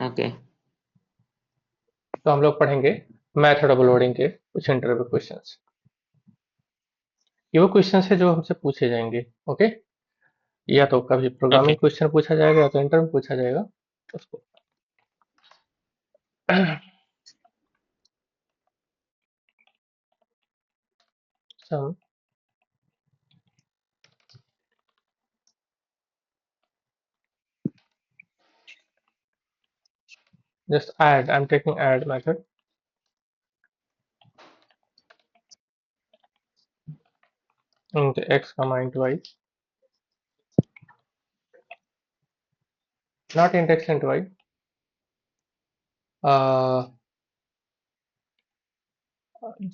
Okay. तो हम लोग पढ़ेंगे मेथड ऑफ लोडिंग के कुछ इंटरव्यू क्वेश्चंस। ये वो क्वेश्चंस है जो हमसे पूछे जाएंगे। ओके, या तो कभी ओके। प्रोग्रामिंग क्वेश्चन पूछा जाएगा या तो इंटरव्यू पूछा जाएगा उसको। सम just add, I'm taking add method int x comma int y, not int x int y. uh,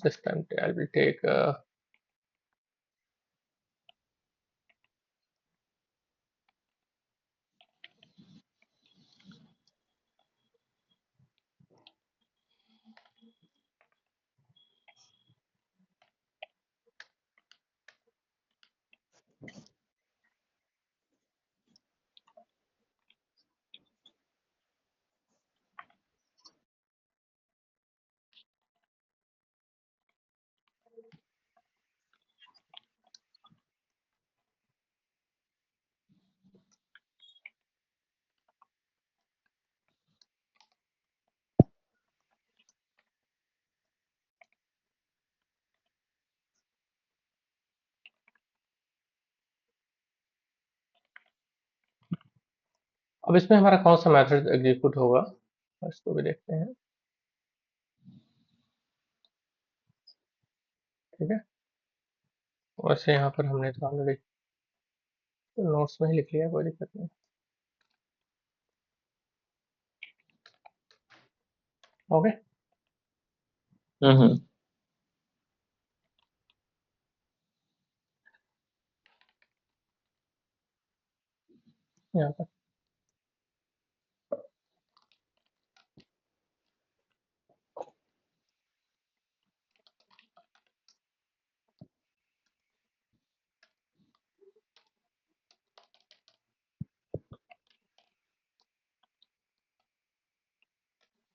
just I will take अब इसमें हमारा कौन सा मेथड एग्जीक्यूट होगा इसको भी देखते हैं। ठीक है, वैसे यहाँ पर हमने तो ऑलरेडी नोट्स में ही लिख लिया, कोई दिक्कत नहीं। ओके, हम्म। यहाँ पर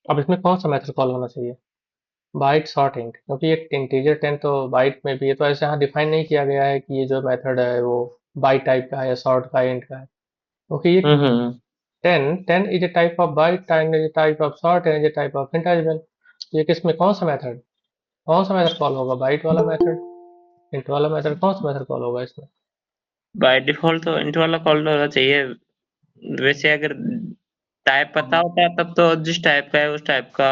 अब इसमें कौन सा मेथड कॉल होना चाहिए? बाइट सॉर्ट इंट, क्योंकि ये इंटीजर 10 तो बाइट में भी है, तो ऐसे यहाँ डिफाइन नहीं किया गया है कि ये जो मेथड है वो बाइट टाइप का है या सॉर्ट का इंट का है, क्योंकि ये हम्म। 10 is a type of byte, 10 is a type of short, 10 is a type of int as well. तो ये किस में कौन सा मेथड कॉल होगा? बाइट वाला मेथड, इंट वाला मेथड, कौन सा मेथड कॉल होगा इसमें? बाय डिफॉल्ट तो इंट वाला कॉल होना चाहिए। वैसे अगर टाइप पता होता तब तो जिस टाइप का है उस टाइप का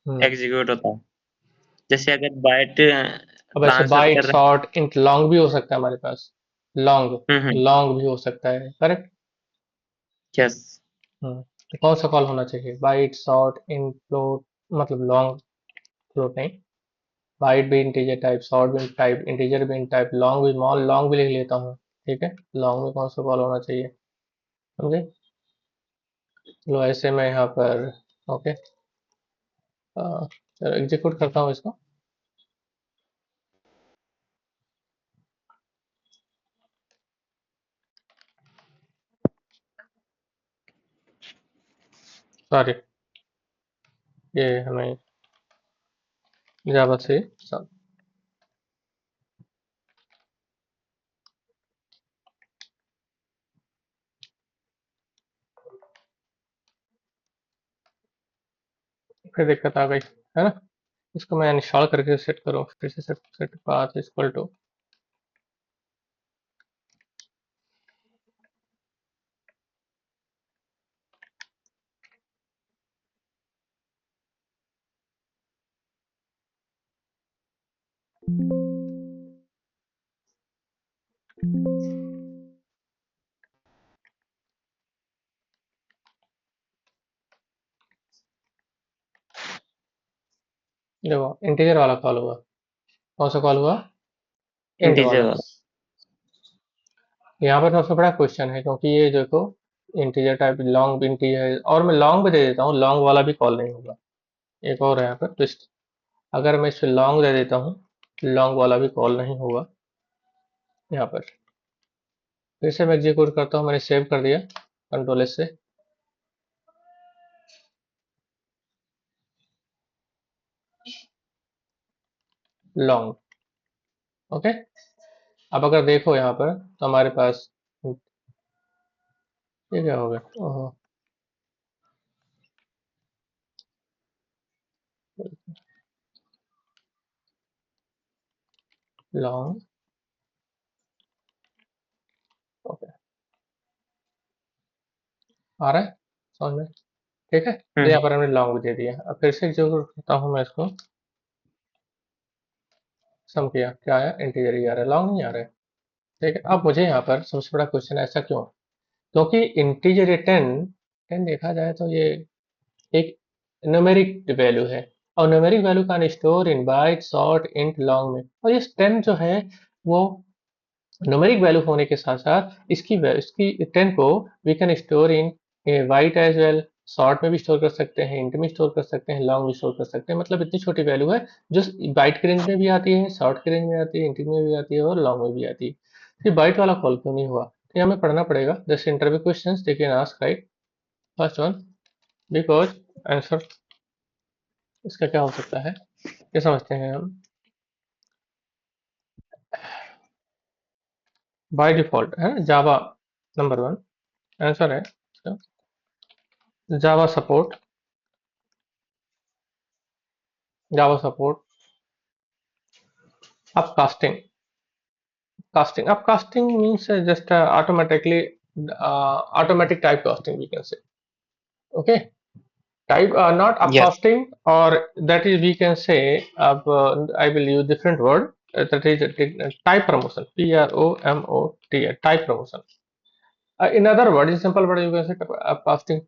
हम्म एग्जीक्यूट होता। जैसे अगर बाइट अब ऐसे ट्रांसफर बाइट कर रहे शॉर्ट इंट लॉन्ग भी हो सकता है हमारे पास, लॉन्ग हम्म। लॉन्ग भी हो सकता है, करेक्ट। यस। तो कौन सा कॉल होना चाहिए? बाइट शॉर्ट इंट फ्लोट, मतलब लॉन्ग, फ्लोट नहीं। बाइट भी इंटीजर टाइप, शॉर्ट भी टाइप, इंटीजर भी टाइप, लॉन्ग भी, स्मॉल लॉन्ग भी लिख लेता हूँ। ठीक है, लॉन्ग में कौन सा कॉल होना चाहिए, समझे? लो ऐसे में यहाँ पर ओके, चलो एग्जीक्यूट करता हूँ इसको। सॉरी, ये हमें जावा से सब फिर दिक्कत आ गई, है ना। इसको मैं इंस्टॉल करके सेट करूँ, फिर से set set path equal to, देखो इंटीजर वाला कॉल हुआ। कौन सा कॉल हुआ? इंट इंटीजर वाला। वाला। यहाँ पर सबसे बड़ा क्वेश्चन है, क्योंकि ये देखो इंटीजर टाइप लॉन्ग भी इंटीजर, और मैं लॉन्ग भी दे देता हूँ, लॉन्ग वाला भी कॉल नहीं होगा। एक और है यहाँ पर ट्विस्ट, अगर मैं इस लॉन्ग दे देता हूँ, लॉन्ग वाला भी कॉल नहीं होगा यहाँ पर। फिर से मैं एग्जीक्यूट करता हूँ, मैंने सेव कर दिया कंट्रोल एस से। लॉन्ग। ओके, अब अगर देखो यहाँ पर तो हमारे पास ये क्या हो गया, लॉन्ग। ओके, आ रहा है समझ में? ठीक है, तो यहाँ पर हमने लॉन्ग दे दिया। अब फिर से जो करता हूँ मैं इसको सम किया, क्या आया, इंटीजर ही आ रहा है, लॉन्ग नहीं आ रहा है। ठीक है, अब मुझे यहाँ पर सबसे बड़ा क्वेश्चन ऐसा क्यों, क्योंकि इंटीजर ये 10 देखा जाए तो ये एक न्यूमेरिक वैल्यू है, और numeric value can store in bite short int long में, और ये 10 जो है वो न्यूमेरिक वैल्यू होने के साथ साथ इसकी 10 को we can store in byte as well, short में भी स्टोर कर सकते हैं, इंट में स्टोर कर सकते हैं, लॉन्ग में स्टोर कर सकते हैं। मतलब इतनी छोटी वैल्यू है जो बाइट के रेंज में भी आती है, शॉर्ट के रेंज में आती है, इंट में भी आती है और लॉन्ग में भी आती है। फिर बाइट वाला कॉल क्यों नहीं हुआ, तो हमें पढ़ना पड़ेगा just interview question, they can ask right. First one, because answer इसका क्या हो सकता है, ये समझते हैं हम। बाय डिफॉल्ट है जावा, नंबर वन आंसर है जावा support, Java support upcasting. Upcasting means just automatic typecasting, we can say. Okay, type not Yes. upcasting, or that is we can say I will use different word, that is type promotion, PROMOT, type promotion. In other word, in simple word, you can say upcasting.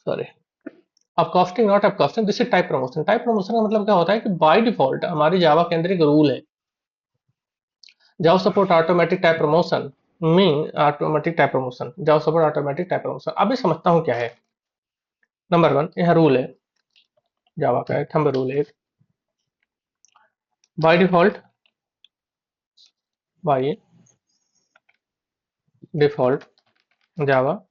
Sorry, upcasting not upcasting, this is type promotion. Type promotion का मतलब क्या होता है कि by default हमारी जावा के अंदर एक रूल है, जावा support automatic type promotion, mean automatic type promotion, जावा सपोर्ट ऑटोमेटिक टाइप प्रमोशन। अभी समझता हूँ क्या है। नंबर वन, यह रूल है जावा का, थंब रूल है by default, by default Java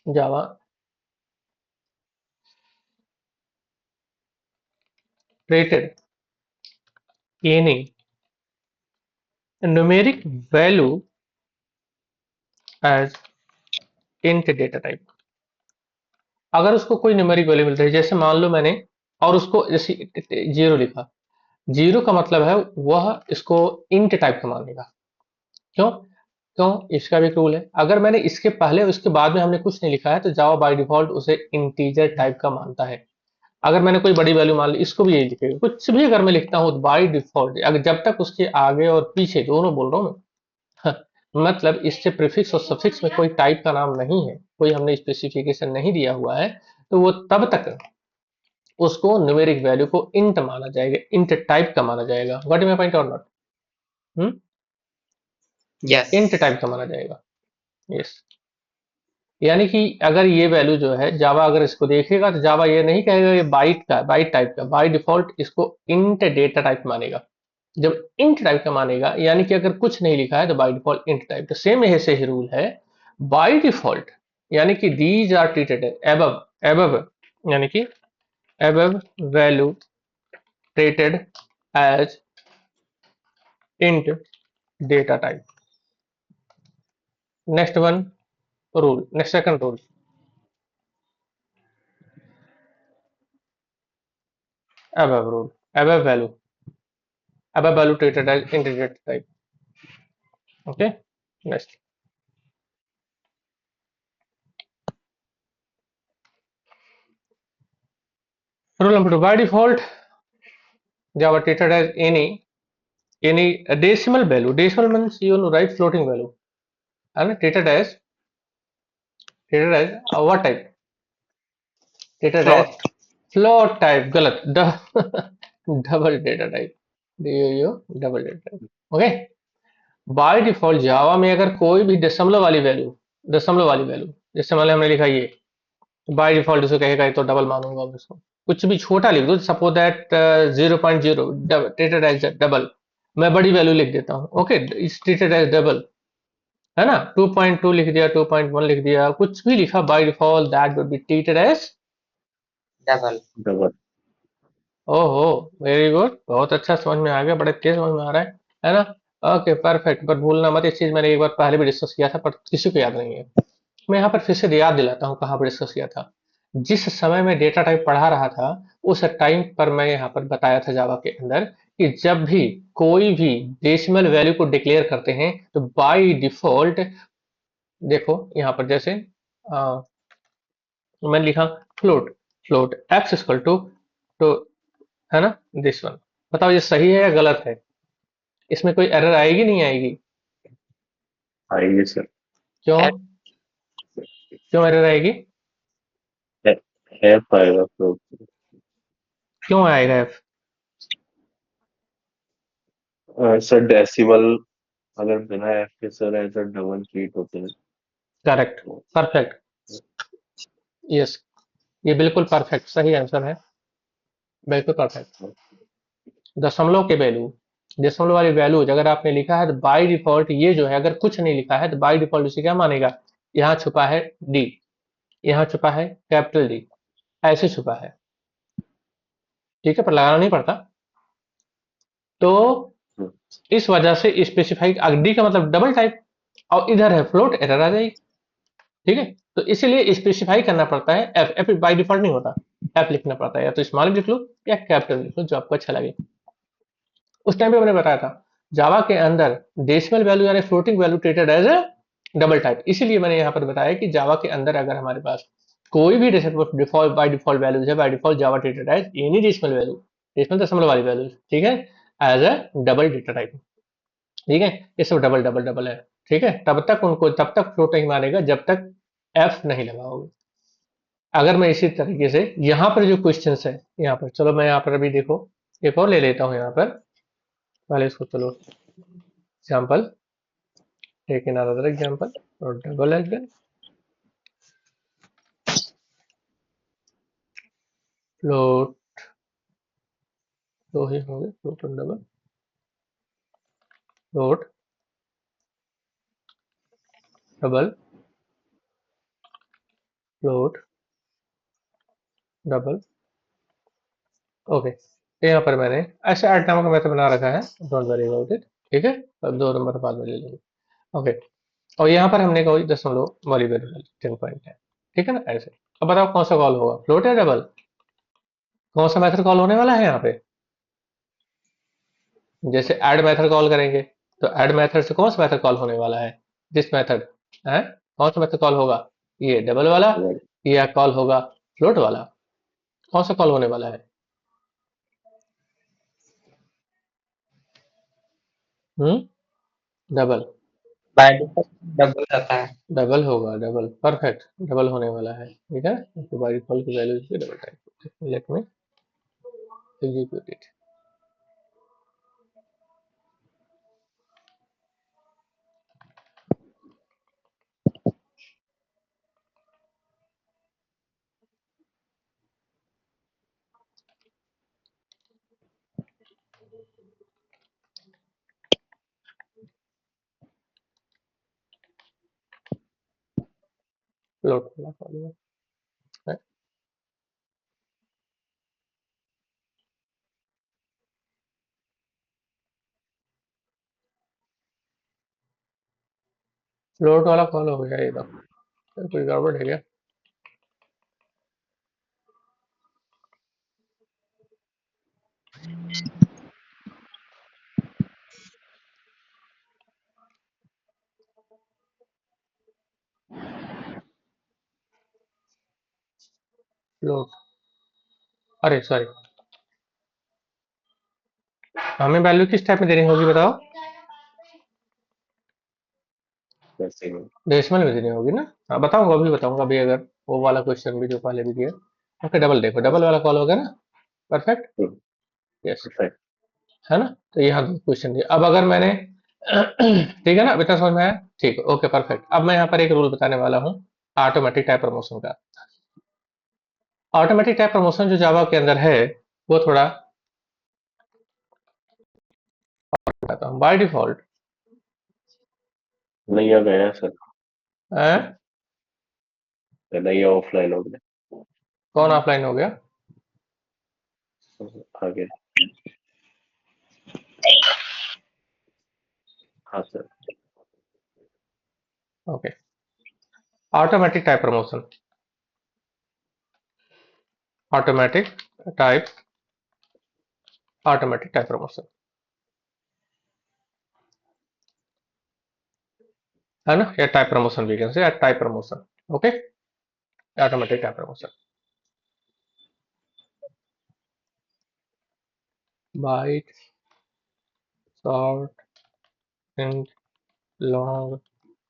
Java treated any numeric value as int data type। अगर उसको कोई न्यूमेरिक वैल्यू मिल रही है, जैसे मान लो मैंने, और उसको जैसे जीरो लिखा, जीरो का मतलब है वह इसको इंट टाइप का मानेगा। क्यों, क्यों, इसका भी एक रूल है। अगर मैंने इसके पहले उसके बाद में हमने कुछ नहीं लिखा है तो जावा बाय डिफॉल्ट उसे इंटीजर टाइप का मानता है। अगर मैंने कोई बड़ी वैल्यू मान ली, इसको भी यही लिखेगा। कुछ भी अगर मैं लिखता हूँ बाय डिफॉल्ट, अगर जब तक उसके आगे और पीछे दोनों बोल रहा हूँ मैं मतलब इससे प्रीफिक्स और सफिक्स में कोई टाइप का नाम नहीं है, कोई हमने स्पेसिफिकेशन नहीं दिया हुआ है, तो वो तब तक उसको न्यूमेरिक वैल्यू को इंट माना जाएगा, इंट टाइप का माना जाएगा। व्हाट इज माय पॉइंट और नॉट, इंट Yes. टाइप का माना जाएगा। यस, यानी कि अगर ये वैल्यू जो है जावा अगर इसको देखेगा तो जावा ये नहीं कहेगा ये बाइट का, बाइट टाइप का, बाय डिफॉल्ट इसको इंट डेटा टाइप मानेगा। जब इंट टाइप का मानेगा यानी कि अगर कुछ नहीं लिखा है तो बाय डिफॉल्ट इंट टाइप। तो सेम ऐसे ही रूल है बाय डिफॉल्ट, यानी कि these are treated above, above यानी कि above value treated as int data type. Next one rule, next second rule, above rule, above value treated as integer type. Okay, next rule number two, by default Java treated as any decimal value, decimal means you know write floating value, and treated as what type, treated as Float. float type, गलत double data type, double data type। Okay, by default Java में अगर कोई भी दशमलव वाली value, जैसे मान लो हमने लिखा ये, बाय डिफॉल्ट उसे कहेगा ये तो डबल मानूंगा मैं इसको। कुछ भी छोटा लिख दो, suppose that 0.0 treated as double, मैं बड़ी वैल्यू लिख देता हूँ। Okay, it's treated as double, है ना। 2.2 लिख दिया, 2.1 लिख दिया, कुछ भी लिखा, by default that would be treated as double. Double. ओहो, वेरी गुड, बहुत अच्छा समझ में आ गया, बड़े तेज समझ में आ रहा है ना? ओके परफेक्ट, पर भूलना मत, इस चीज मैंने एक बार पहले भी डिस्कस किया था पर किसी को याद नहीं है। मैं यहाँ पर फिर से याद दिलाता हूँ कहाँ पर डिस्कस किया था। जिस समय मैं डेटा टाइप पढ़ा रहा था उस टाइम पर मैं यहाँ पर बताया था जावा के अंदर कि जब भी कोई भी डेसिमल वैल्यू को डिक्लेयर करते हैं तो बाय डिफॉल्ट देखो यहाँ पर जैसे अ, मैंने लिखा float, float x equal to, तो है ना दिस वन। बताओ ये सही है या गलत है? इसमें कोई एरर आएगी नहीं आएगी? आएंगे सर। क्यों? क्यों एरर आएगी? एफ आएगा फ्लोट। क्यों आएगा एफ? सर डेसिमल अगर बिना एफ के सर ऐसा डबल ट्रीट होते हैं। करेक्ट, तो परफेक्ट, यस, ये बिल्कुल परफेक्ट सही आंसर है, बिल्कुल परफेक्ट। दशमलव के वैल्यू, दशमलव वाली वैल्यू अगर आपने लिखा है तो बाय डिफॉल्ट ये जो है, अगर कुछ नहीं लिखा है तो बाय डिफॉल्ट उसे क्या मानेगा? यहाँ छुपा है डी, यहाँ छुपा है कैपिटल डी, ऐसे छुपा है, ठीक है, पर लगाना नहीं पड़ता। तो इस वजह से स्पेसिफाई डी का मतलब डबल टाइप, और इधर है फ्लोट, एरर आ जाएगी, ठीक है। तो इसीलिए स्पेसिफाई करना पड़ता है एफ, एफ बाय डिफॉल्ट नहीं होता, एफ लिखना पड़ता है, या तो स्मॉल लिख लो या कैपिटल लिख लो, जो आपको अच्छा लगे। उस टाइम पे मैंने बताया था जावा के अंदर डेसिमल वैल्यू यानी floating value treated as a double type, इसीलिए मैंने यहाँ पर बताया कि जावा के अंदर अगर हमारे पास कोई भी डिफॉल्ट बाय डिफॉल्ट वैल्यूज है, by default Java treated as any decimal value, decimal दशमलव वाली वैल्यूज, ठीक है, as a double data type, ठीक है। ये सब डबल डबल डबल है, ठीक है, तब तक उनको तब तक फ्लोट नहीं मानेगा जब तक एफ नहीं लगाओगे। अगर मैं इसी तरीके से यहाँ पर जो क्वेश्चन है, यहाँ पर चलो मैं यहाँ पर अभी देखो एक और ले लेता हूँ यहाँ पर, पहले इसको चलो example, take another example for double as well, float, दो ही होंगे फ्लोट और double, float double, float double, okay. यहाँ पर मैंने ऐसे 8 नामों का मेथड बना रखा है, डोंट वरी अबाउट इट, ठीक है, अब 2 नंबर बाद में ले लेंगे, ओके। और यहाँ पर हमने कोई दशमलव वाली वैल्यू डाली 10 पॉइंट है, ठीक है ना, ऐसे। अब बताओ कौन सा कॉल होगा, फ्लोट या डबल? कौन सा मेथड कॉल होने वाला है यहाँ पे? जैसे ऐड मेथड कॉल करेंगे तो ऐड मेथड से कौन सा मेथड कॉल होने वाला है? दिस मेथड है, कौन सा मेथड कॉल होगा? ये डबल वाला या कॉल होगा फ्लोट वाला? कौन सा कॉल होने वाला है? डबल, बाय डिफॉल्ट डबल रहता है। डबल होगा, डबल परफेक्ट, डबल होने वाला है, ठीक है। तो बाय डिफॉल्ट की वैल्यू इसकी double type, let me execute it. Float वाला कॉल है, फ्लोट वाला कॉल हो गया ये तो, कोई गड़बड़ है क्या? फ्लोट, अरे सॉरी, हमें वैल्यू किस टाइप में देनी होगी बताओ? डेसिमल। डेसिमल में देनी होगी ना? हाँ बताऊंगा, अभी बताऊंगा, अभी अगर वो वाला क्वेश्चन भी जो पहले भी दिया। ओके डबल, देखो डबल वाला कॉल होगा ना, परफेक्ट, यस, परफेक्ट। है ना। तो यहाँ दो क्वेश्चन दिए, अब अगर मैंने ठीक है ना, अब इतना समझ में आया, ठीक है, ओके परफेक्ट। अब मैं यहाँ पर एक रूल बताने वाला हूँ ऑटोमेटिक टाइप प्रमोशन का। ऑटोमेटिक टाइप प्रमोशन जो जावा के अंदर है वो थोड़ा बताता हूँ। बाय डिफॉल्ट नहीं आ गया सर। कौन नहीं ऑफलाइन हो गया। ऑफलाइन हो गया? आगे। हाँ sir. Okay, automatic type promotion, automatic type automatic type promotion है ना, या type promotion we can say, या type promotion. Okay, automatic type promotion, byte, short, int, long,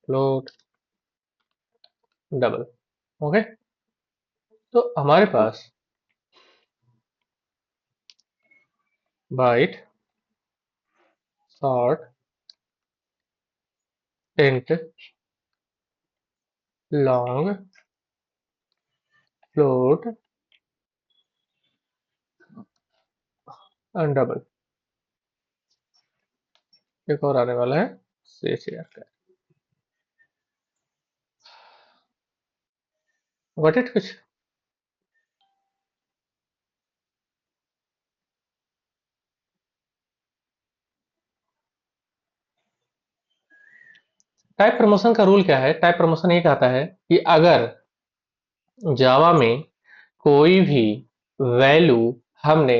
float, double. Okay, तो हमारे पास byte, short, int, long, float and double. एक और आने वाला है CHAR का। गॉट इट कुछ? टाइप प्रमोशन का रूल क्या है? टाइप प्रमोशन ये कहता है कि अगर जावा में कोई भी वैल्यू हमने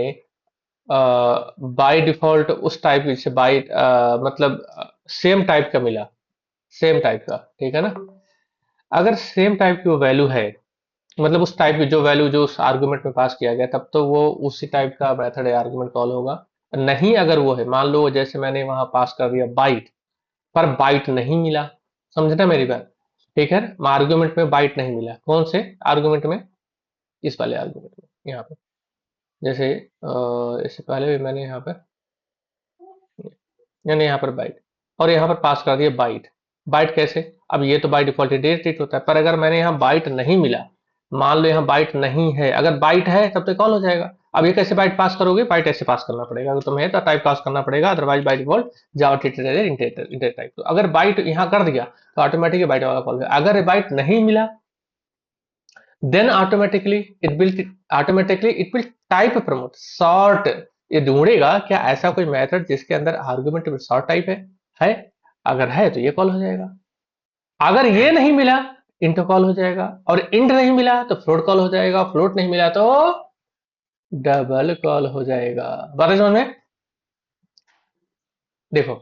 बाय डिफॉल्ट उस टाइप से बाय मतलब सेम टाइप का मिला, सेम टाइप का, ठीक है ना। अगर सेम टाइप की वो वैल्यू है, मतलब उस टाइप की जो वैल्यू जो उस आर्गुमेंट में पास किया गया, तब तो वो उसी टाइप का मेथड है, आर्गुमेंट कॉल होगा। नहीं अगर वो है, मान लो जैसे मैंने वहां पास कर दिया बाइट, पर बाइट नहीं मिला, समझना मेरी बात, ठीक है। आर्गुमेंट में बाइट नहीं मिला, कौन से आर्गुमेंट में? इस वाले आर्गुमेंट में, यहाँ पे जैसे इससे पहले भी मैंने यहाँ पर, यानी यहाँ पर बाइट, और यहाँ पर पास कर दिया बाइट। बाइट कैसे? अब ये तो बाई डिफॉल्ट डेट होता है, पर अगर मैंने यहाँ बाइट नहीं मिला, मान लो यहाँ बाइट नहीं है, अगर बाइट है तब तो कॉल हो जाएगा। अब ये कैसे बाइट पास करोगे? बाइट ऐसे पास करना पड़ेगा, अगर तुम्हें तो टाइप पास करना पड़ेगा, otherwise by default Java treated as integer type. तो अगर बाइट यहाँ कर दिया तो ऑटोमेटिकली बाइट वाला कॉल होगा। अगर बाइट नहीं मिला, then automatically it will type promote short. ये ढूंढेगा क्या ऐसा कोई मेथड जिसके अंदर आर्गुमेंट में सॉर्ट टाइप है? अगर है तो ये कॉल हो जाएगा। अगर ये नहीं मिला, इंट कॉल हो जाएगा, और इंट नहीं मिला तो फ्लोट कॉल हो जाएगा, फ्लोट नहीं मिला तो डबल कॉल हो जाएगा। बात है समझ में? देखो,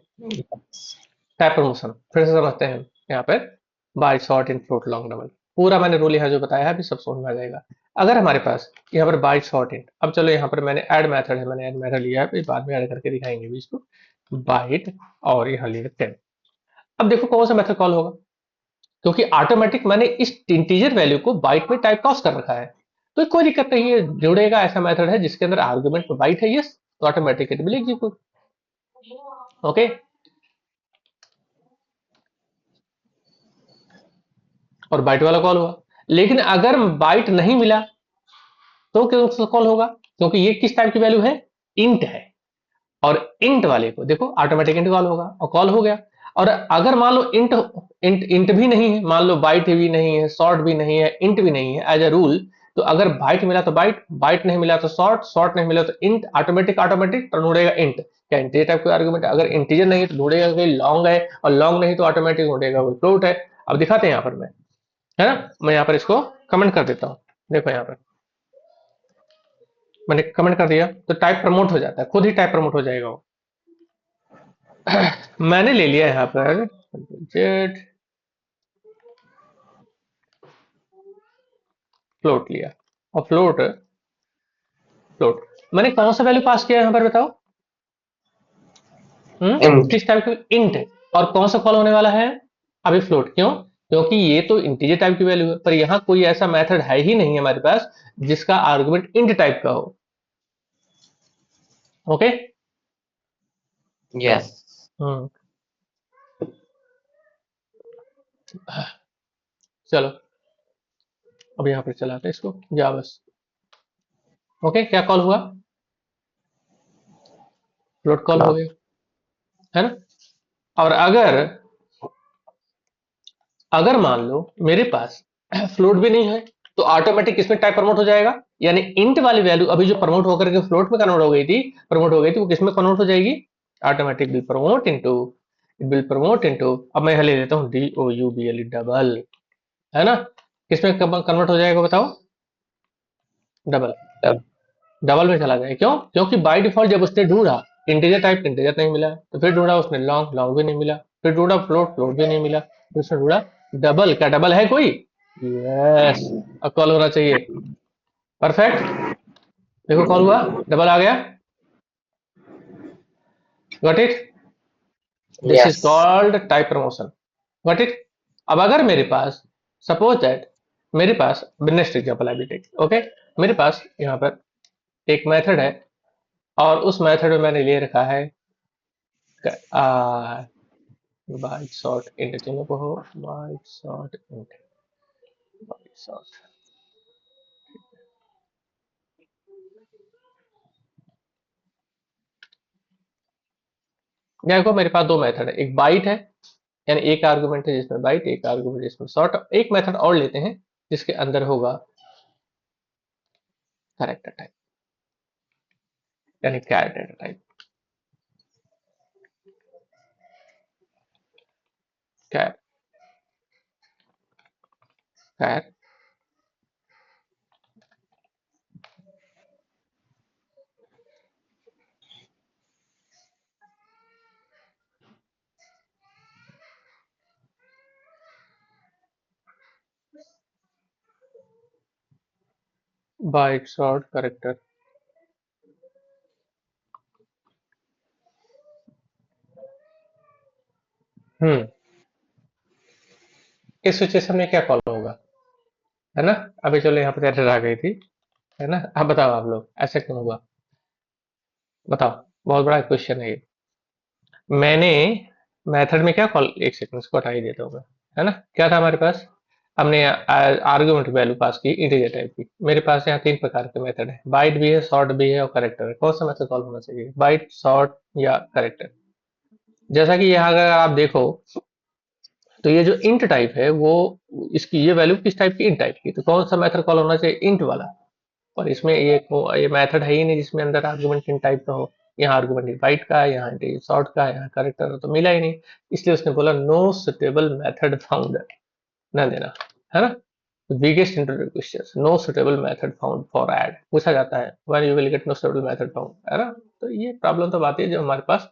टाइप प्रमोशन फिर से समझते हैं यहाँ पर, bye short int float long double, पूरा मैंने रूल यहाँ जो बताया है अभी सब समझ में आ जाएगा। अगर हमारे पास यहाँ पर बाय शॉर्ट इन, अब चलो यहाँ पर मैंने ऐड मेथड है, मैंने ऐड मेथड लिया है, फिर बाद में ऐड करके दिखाएंगे भी इसको, बाइट, और यहाँ लिया 10। अब देखो कौन सा मेथड कॉल होगा, क्योंकि ऑटोमेटिक मैंने इस इंटीजर वैल्यू को बाइट में टाइप कास्ट कर रखा है, तो कोई दिक्कत नहीं है, जुड़ेगा ऐसा मेथड है जिसके अंदर आर्गुमेंट में बाइट है, यस, तो automatic it will execute. Okay, और बाइट वाला कॉल हुआ। लेकिन अगर बाइट नहीं मिला तो क्यों कॉल होगा? क्योंकि ये किस टाइप की वैल्यू है? इंट है, और इंट वाले को देखो ऑटोमेटिक इंट कॉल होगा, और कॉल हो गया। और अगर मान लो इंट इंट इंट भी नहीं है, मान लो बाइट भी नहीं है, शॉर्ट भी नहीं है, इंट भी नहीं है एज अ रूल, तो अगर बाइट मिला तो बाइट, बाइट नहीं मिला तो शॉर्ट, शॉर्ट नहीं मिला तो इंट, ऑटोमेटिक ऑटोमेटिक तो ढूंढेगा इंट। क्या इंटीजर टाइप का आर्गुमेंट है? अगर इंटीजर नहीं तो ढूंढेगा कोई लॉन्ग है, और लॉन्ग नहीं तो ऑटोमेटिक ढूंढेगा कोई फ्लोट है। अब दिखाते हैं यहाँ पर मैं, है ना, मैं यहाँ पर इसको कमेंट कर देता हूँ। देखो यहाँ पर मैंने कमेंट कर दिया तो टाइप प्रमोट हो जाता है, खुद ही टाइप प्रमोट हो जाएगा वो। मैंने ले लिया यहाँ पर जेड फ्लोट लिया, और फ्लोट फ्लोट मैंने कौन सा वैल्यू पास किया यहाँ पर बताओ? int। किस टाइप की? इंट। और कौन सा कॉल होने वाला है? अभी फ्लोट। क्यों? क्योंकि ये तो इंटीजर टाइप की वैल्यू है, पर यहाँ कोई ऐसा मेथड है ही नहीं हमारे पास जिसका आर्गुमेंट इंट टाइप का हो। Okay, yes. हम्म, चलो अब यहाँ पर चलाते हैं इसको जा बस। ओके, क्या कॉल हुआ? फ्लोट कॉल हो गया, है ना। और अगर अगर मान लो मेरे पास फ्लोट भी नहीं है, तो ऑटोमेटिक किसमें टाइप प्रमोट हो जाएगा, यानी इंट वाली वैल्यू अभी जो प्रमोट होकर के फ्लोट में कन्वर्ट हो गई थी, वो किसमें कन्वर्ट हो जाएगी, automatic will promote into, it will promote into, अब मैं ले लेता हूँ DOUBLE, डबल, है ना, किसमें कन्वर्ट हो जाएगा बताओ, डबल, तब डबल में चला जाए, क्यों, क्योंकि बाय डिफॉल्ट जब उसने ढूंढा इंटीजर टाइप, इंटीजर नहीं मिला, तो फिर ढूंढा उसने लॉन्ग, लॉन्ग भी नहीं मिला, फिर ढूंढा फ्लोट, फ्लोट भी नहीं मिला, फिर उसने ढूंढा डबल, क्या डबल है कोई, यस, अब कॉल होना चाहिए, परफेक्ट, देखो कॉल हुआ, डबल आ गया, got it, this is yes called type promotion, got it. अब अगर मेरे पास, सपोज दैट मेरे पास, next example I will take, okay, मेरे पास यहाँ पर एक मेथड है, और उस मेथड में मैंने ले रखा है बाइट सॉर्ट इंट, चलो कहो byte short int, byte short, देखो मेरे पास दो मेथड है, एक बाइट है, यानी एक आर्गुमेंट है जिसमें बाइट, एक आर्गुमेंट जिसमें सॉर्ट, एक मेथड और लेते हैं जिसके अंदर होगा कैरेक्टर टाइप, यानी कैरेक्टर टाइप, कैर, कैर, बाइट सॉर्ट कैरेक्टर, हम्म, इस सिचुएशन में क्या कॉल होगा, है ना, अभी चलो यहाँ पर एरर आ गई थी, है ना, अब बताओ आप लोग ऐसा क्यों हुआ, बताओ, बहुत बड़ा क्वेश्चन है ये, मैंने मेथड में क्या कॉल, एक सेकंड इसको हटा ही देता हूँ मैं, है ना, क्या था हमारे पास, हमने आर्गुमेंट वैल्यू पास की इंटीजर टाइप की, मेरे पास यहाँ तीन प्रकार के मेथड है, बाइट भी है, सॉर्ट भी है और करेक्टर है, कौन सा मेथड कॉल होना चाहिए, बाइट, सॉर्ट या करेक्टर। जैसा कि यहाँ अगर आप देखो, तो ये जो इंट टाइप है वो, इसकी ये वैल्यू किस टाइप की, इंट टाइप की, तो कौन सा मेथड कॉल होना चाहिए, इंट वाला, और इसमें ये मेथड है ही नहीं जिसमें अंदर आर्गुमेंट इंट टाइप का हो, यहाँ आर्गुमेंट बाइट का है, यहाँ सॉर्ट का है, यहाँ करेक्टर तो मिला ही नहीं, इसलिए उसने बोला नो सुटेबल मेथड फाउंड, ना देना, है ना, biggest interview question, no suitable method found for add पूछा जाता है, when you will get no suitable method found, है ना, तो ये प्रॉब्लम तो आती है जब हमारे पास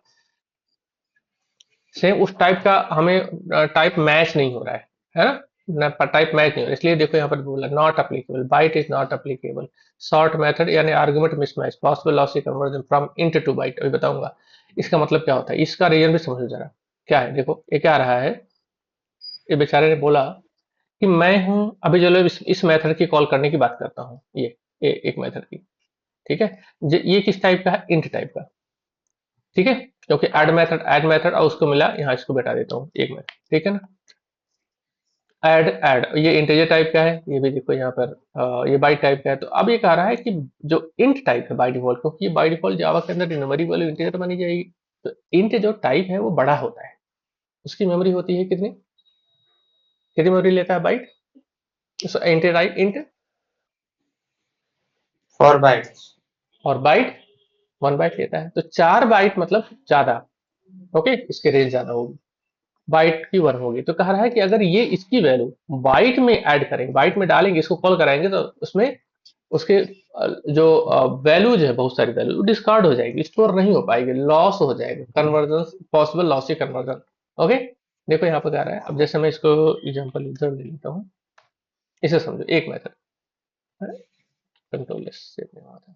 सेम उस टाइप का हमें टाइप मैच नहीं हो रहा है ना, टाइप मैच नहीं हो रहा, इसलिए देखो यहाँ पर बोला not applicable, byte is not applicable, short method यानी argument mismatch, possible lossy conversion from int to byte, अभी बताऊंगा इसका मतलब क्या होता है, इसका रीजन भी समझो जरा, क्या है, देखो ये क्या रहा है, ये बेचारे ने बोला कि मैं हूं, अभी चलो इस मेथड की कॉल करने की बात करता हूँ, ये एक मेथड की, ठीक है, ये किस टाइप का है, इंट टाइप का, ठीक है, क्योंकि ऐड मेथड और उसको मिला, यहाँ इसको बैठा देता हूँ एक मेथड, ठीक है ना, ऐड ऐड, ये इंटीजर टाइप का है, ये भी देखो यहाँ पर ये बाइट टाइप का है, तो अब ये कह रहा है कि जो इंट टाइप है बाय डिफॉल्ट, क्योंकि ये बाय डिफॉल्ट जावा के अंदर मेमोरी वैल्यू इंटीजर मानी जाएगी, तो इंट जो टाइप है वो बड़ा होता है, उसकी मेमोरी होती है कितनी, कितनी मेमोरी लेता है byte, int type int, 4 bytes. और बाइट 1 बाइट लेता है, तो 4 बाइट मतलब ज्यादा, ओके, इसकी रेंज ज्यादा होगी, बाइट की 1 होगी, तो कह रहा है कि अगर ये इसकी वैल्यू बाइट में ऐड करेंगे, बाइट में डालेंगे, इसको कॉल कराएंगे, तो उसमें उसके जो वैल्यूज है, बहुत सारी वैल्यू डिस्कार्ड हो जाएगी, स्टोर नहीं हो पाएगी, लॉस हो जाएगा, conversion, possible lossy conversion, okay, देखो यहाँ पर क्या रहा है, अब जैसे मैं इसको एग्जांपल इधर ले लेता हूँ, इसे समझो, एक मेथड कंट्रोल एस से अपने वहाँ था।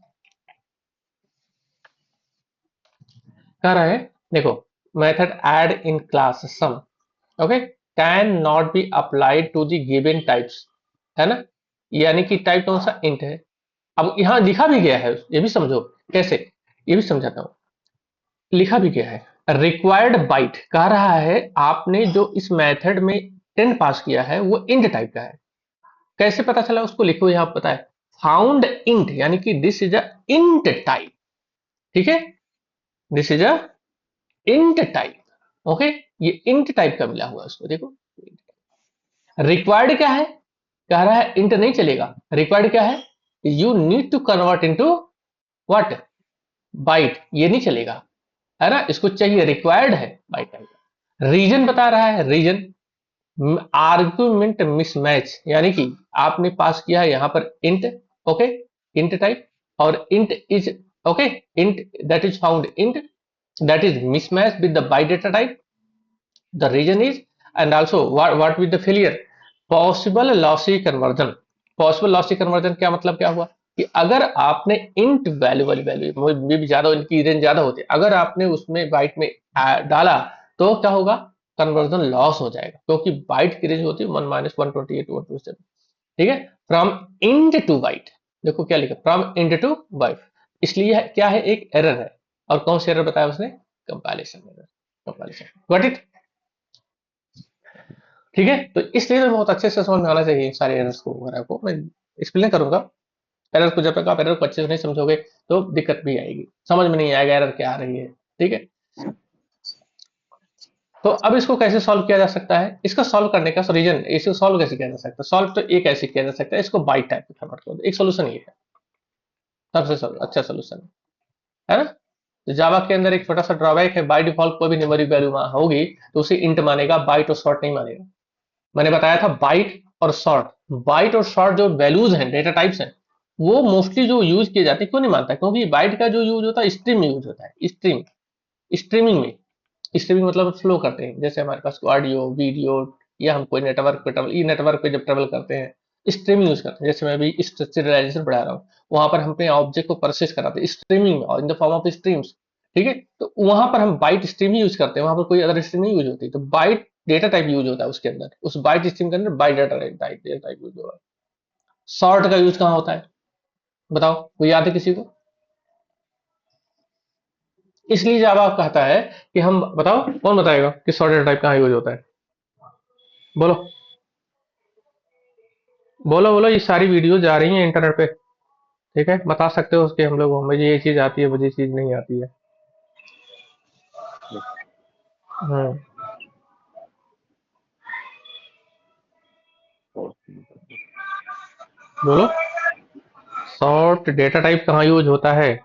कह रहा है, देखो method add in class sum, okay, can not be applied to the given types, है ना, यानी कि टाइप कौन सा, इंट है, अब यहाँ लिखा भी गया है, ये भी समझो कैसे, ये भी समझाता हूँ, लिखा भी गया है, रिक्वायर्ड बाइट, कह रहा है आपने जो इस मेथड में 10 पास किया है वो इंट टाइप का है, कैसे पता चला, उसको लिखो यहाँ पता है, फाउंड इंट, यानी कि this is a int type, ठीक है, this is a int type, okay, ये इंट टाइप का मिला हुआ है उसको, देखो, रिक्वायर्ड क्या है, कह रहा है इंट नहीं चलेगा, रिक्वायर्ड क्या है, you need to convert into what, byte, ये नहीं चलेगा, है ना, इसको चाहिए, रिक्वायर्ड है बाइट टाइप। रीजन बता रहा है, रीजन आर्गुमेंट मिसमैच, यानी कि आपने पास किया है यहां पर इंट, ओके, इंट टाइप, और int is okay, int that is found int that is mismatched with the byte data type, the reason is, and also what with the failure, possible lossy conversion। possible lossy conversion क्या मतलब, क्या हुआ कि अगर आपने int value वाली value में भी ज्यादा, इनकी रेंज ज्यादा होती है, अगर आपने उसमें बाइट में डाला तो क्या होगा, कन्वर्जन लॉस हो जाएगा, क्योंकि बाइट की रेंज होती है 1-128-127, ठीक है, फ्रॉम इंट टू बाइट। देखो क्या लिखा, फ्रॉम इंट टू बाइट, इसलिए क्या है, एक एरर है, और कौन सा एरर बताया उसने, compilation error, compilation, got it, ठीक है। तो इसलिए तो बहुत अच्छे से समझ में आना चाहिए सारे एरर्स को वगैरह को, मैं एक्सप्लेन करूंगा। एरर को जब तक आप एरर को अच्छे से नहीं समझोगे तो दिक्कत भी आएगी, समझ में नहीं आएगा एरर क्या आ रही है, ठीक है। तो अब इसको कैसे सॉल्व किया जा सकता है, इसका सॉल्व करने का रीजन, इसको सॉल्व कैसे किया जा सकता है, सॉल्व तो एक ऐसे किया जा सकता है, इसको बाइट टाइप में कन्वर्ट कर दो, एक सोल्यूशन ये है, सबसे अच्छा सोल्यूशन है ना। तो जावा के अंदर एक छोटा सा ड्रॉबैक है, बाय डिफॉल्ट कोई भी न्यूमेरिक वैल्यू होगी तो उसे इंट मानेगा, बाइट और शॉर्ट नहीं मानेगा। मैंने बताया था बाइट और शॉर्ट, बाइट और शॉर्ट जो वैल्यूज हैं, डेटा टाइप्स हैं, वो मोस्टली जो यूज किए जाते हैं, क्यों नहीं मानता, क्योंकि बाइट का जो यूज होता है स्ट्रीम में यूज होता है, स्ट्रीम, स्ट्रीमिंग में, स्ट्रीमिंग मतलब फ्लो करते हैं, जैसे हमारे पास ऑडियो वीडियो, या हम कोई नेटवर्क पे ट्रेवल, ई नेटवर्क पे जब ट्रेवल करते हैं स्ट्रीमिंग यूज करते हैं, जैसे मैं अभी स्ट्रक्चरलाइजेशन पढ़ा रहा हूँ, वहां पर हम अपने ऑब्जेक्ट को प्रोसेस कराते हैं स्ट्रीमिंग में, in the form of streams, ठीक है। तो वहां पर हम बाइट स्ट्रीम ही यूज करते हैं, वहां पर कोई अदर स्ट्रीम नहीं यूज होती, तो बाइट डेटा टाइप यूज होता है उसके अंदर, उस बाइट स्ट्रीम के अंदर बाइट डेटा टाइप यूज होगा। शॉर्ट का यूज कहाँ होता है, बताओ, कोई याद है किसी को, इसलिए जावा कहता है कि हम, बताओ कौन बताएगा कि शॉर्ट डेटा टाइप कहाँ यूज होता है, बोलो, बोलो बोलो, ये सारी वीडियो जा रही हैं इंटरनेट पे, ठीक है, बता सकते हो उसके हम लोग, मुझे ये चीज आती है, मुझे ये चीज नहीं आती है। हम्म, बोलो, शॉर्ट डेटा टाइप कहाँ यूज होता है,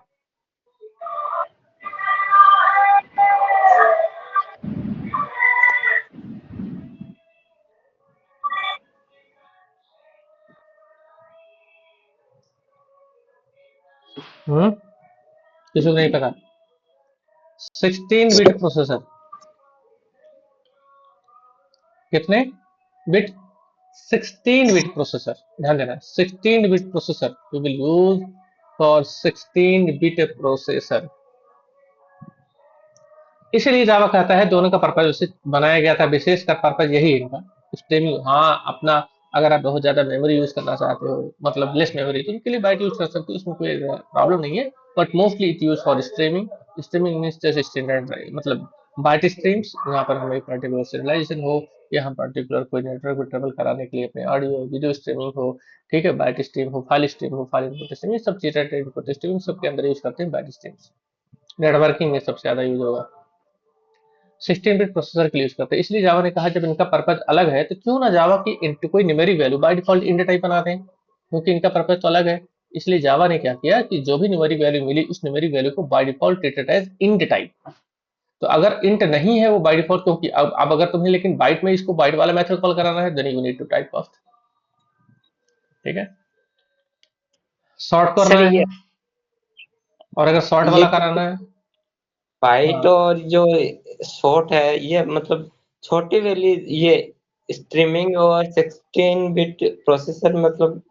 किसी को नहीं पता, 16 बिट प्रोसेसर, कितने बिट, 16 बिट प्रोसेसर, ध्यान देना, 16 bit processor, we will use for 16 bit processor. इसीलिए जावा कहता है दोनों का पर्पज उसे बनाया गया था, विशेष का पर्पज यही है इनका, स्ट्रीमिंग, हाँ अपना, अगर आप बहुत ज्यादा मेमोरी यूज करना चाहते हो, मतलब लेस मेमोरी, तो उनके लिए बाइट यूज कर सकते हो, उसमें कोई प्रॉब्लम नहीं है, but mostly it use for streaming. Streaming means जैसे स्टैंडर्ड, मतलब बाइट स्ट्रीम्स, यहाँ पर हमें पर्टिकुलर सीरियलाइजेशन हो, या हम पर्टिकुलर कोई नेटवर्क पर ट्रेवल कराने के लिए अपने ऑडियो वीडियो स्ट्रीमिंग हो, ठीक है, बाइट स्ट्रीम हो, फाइल स्ट्रीम हो, फाइल इनपुट स्ट्रीम, ये सब चीजें इनपुट स्ट्रीमिंग सबके अंदर यूज करते हैं बाइट स्ट्रीम्स, नेटवर्किंग में सबसे ज्यादा यूज होगा, 16 बिट प्रोसेसर के लिए यूज करते हैं। इसलिए जावा ने कहा जब इनका पर्पज अलग है तो क्यों ना जावा की इंट कोई numeric value by default int type बना दें, क्योंकि इनका पर्पज तो अलग है। इसलिए जावा ने क्या किया कि जो भी न्यूमेरिक वैल्यू मिली उस न्यूमेरिक वैल्यू को by default treated as int type. तो अगर इंट नहीं है वो बाय डिफॉल्ट, क्योंकि अब अगर तुम्हें लेकिन बाइट में इसको बाइट वाला मेथड कॉल कराना है, then you need to type first, ठीक है, शॉर्ट करना सर है, और अगर शॉर्ट ये वाला कराना है, बाइट हाँ, और जो शॉर्ट है, ये मतलब छोटी वैल्यू, ये स्ट्रीमिंग और 16 बिट प्रोसेसर, मतलब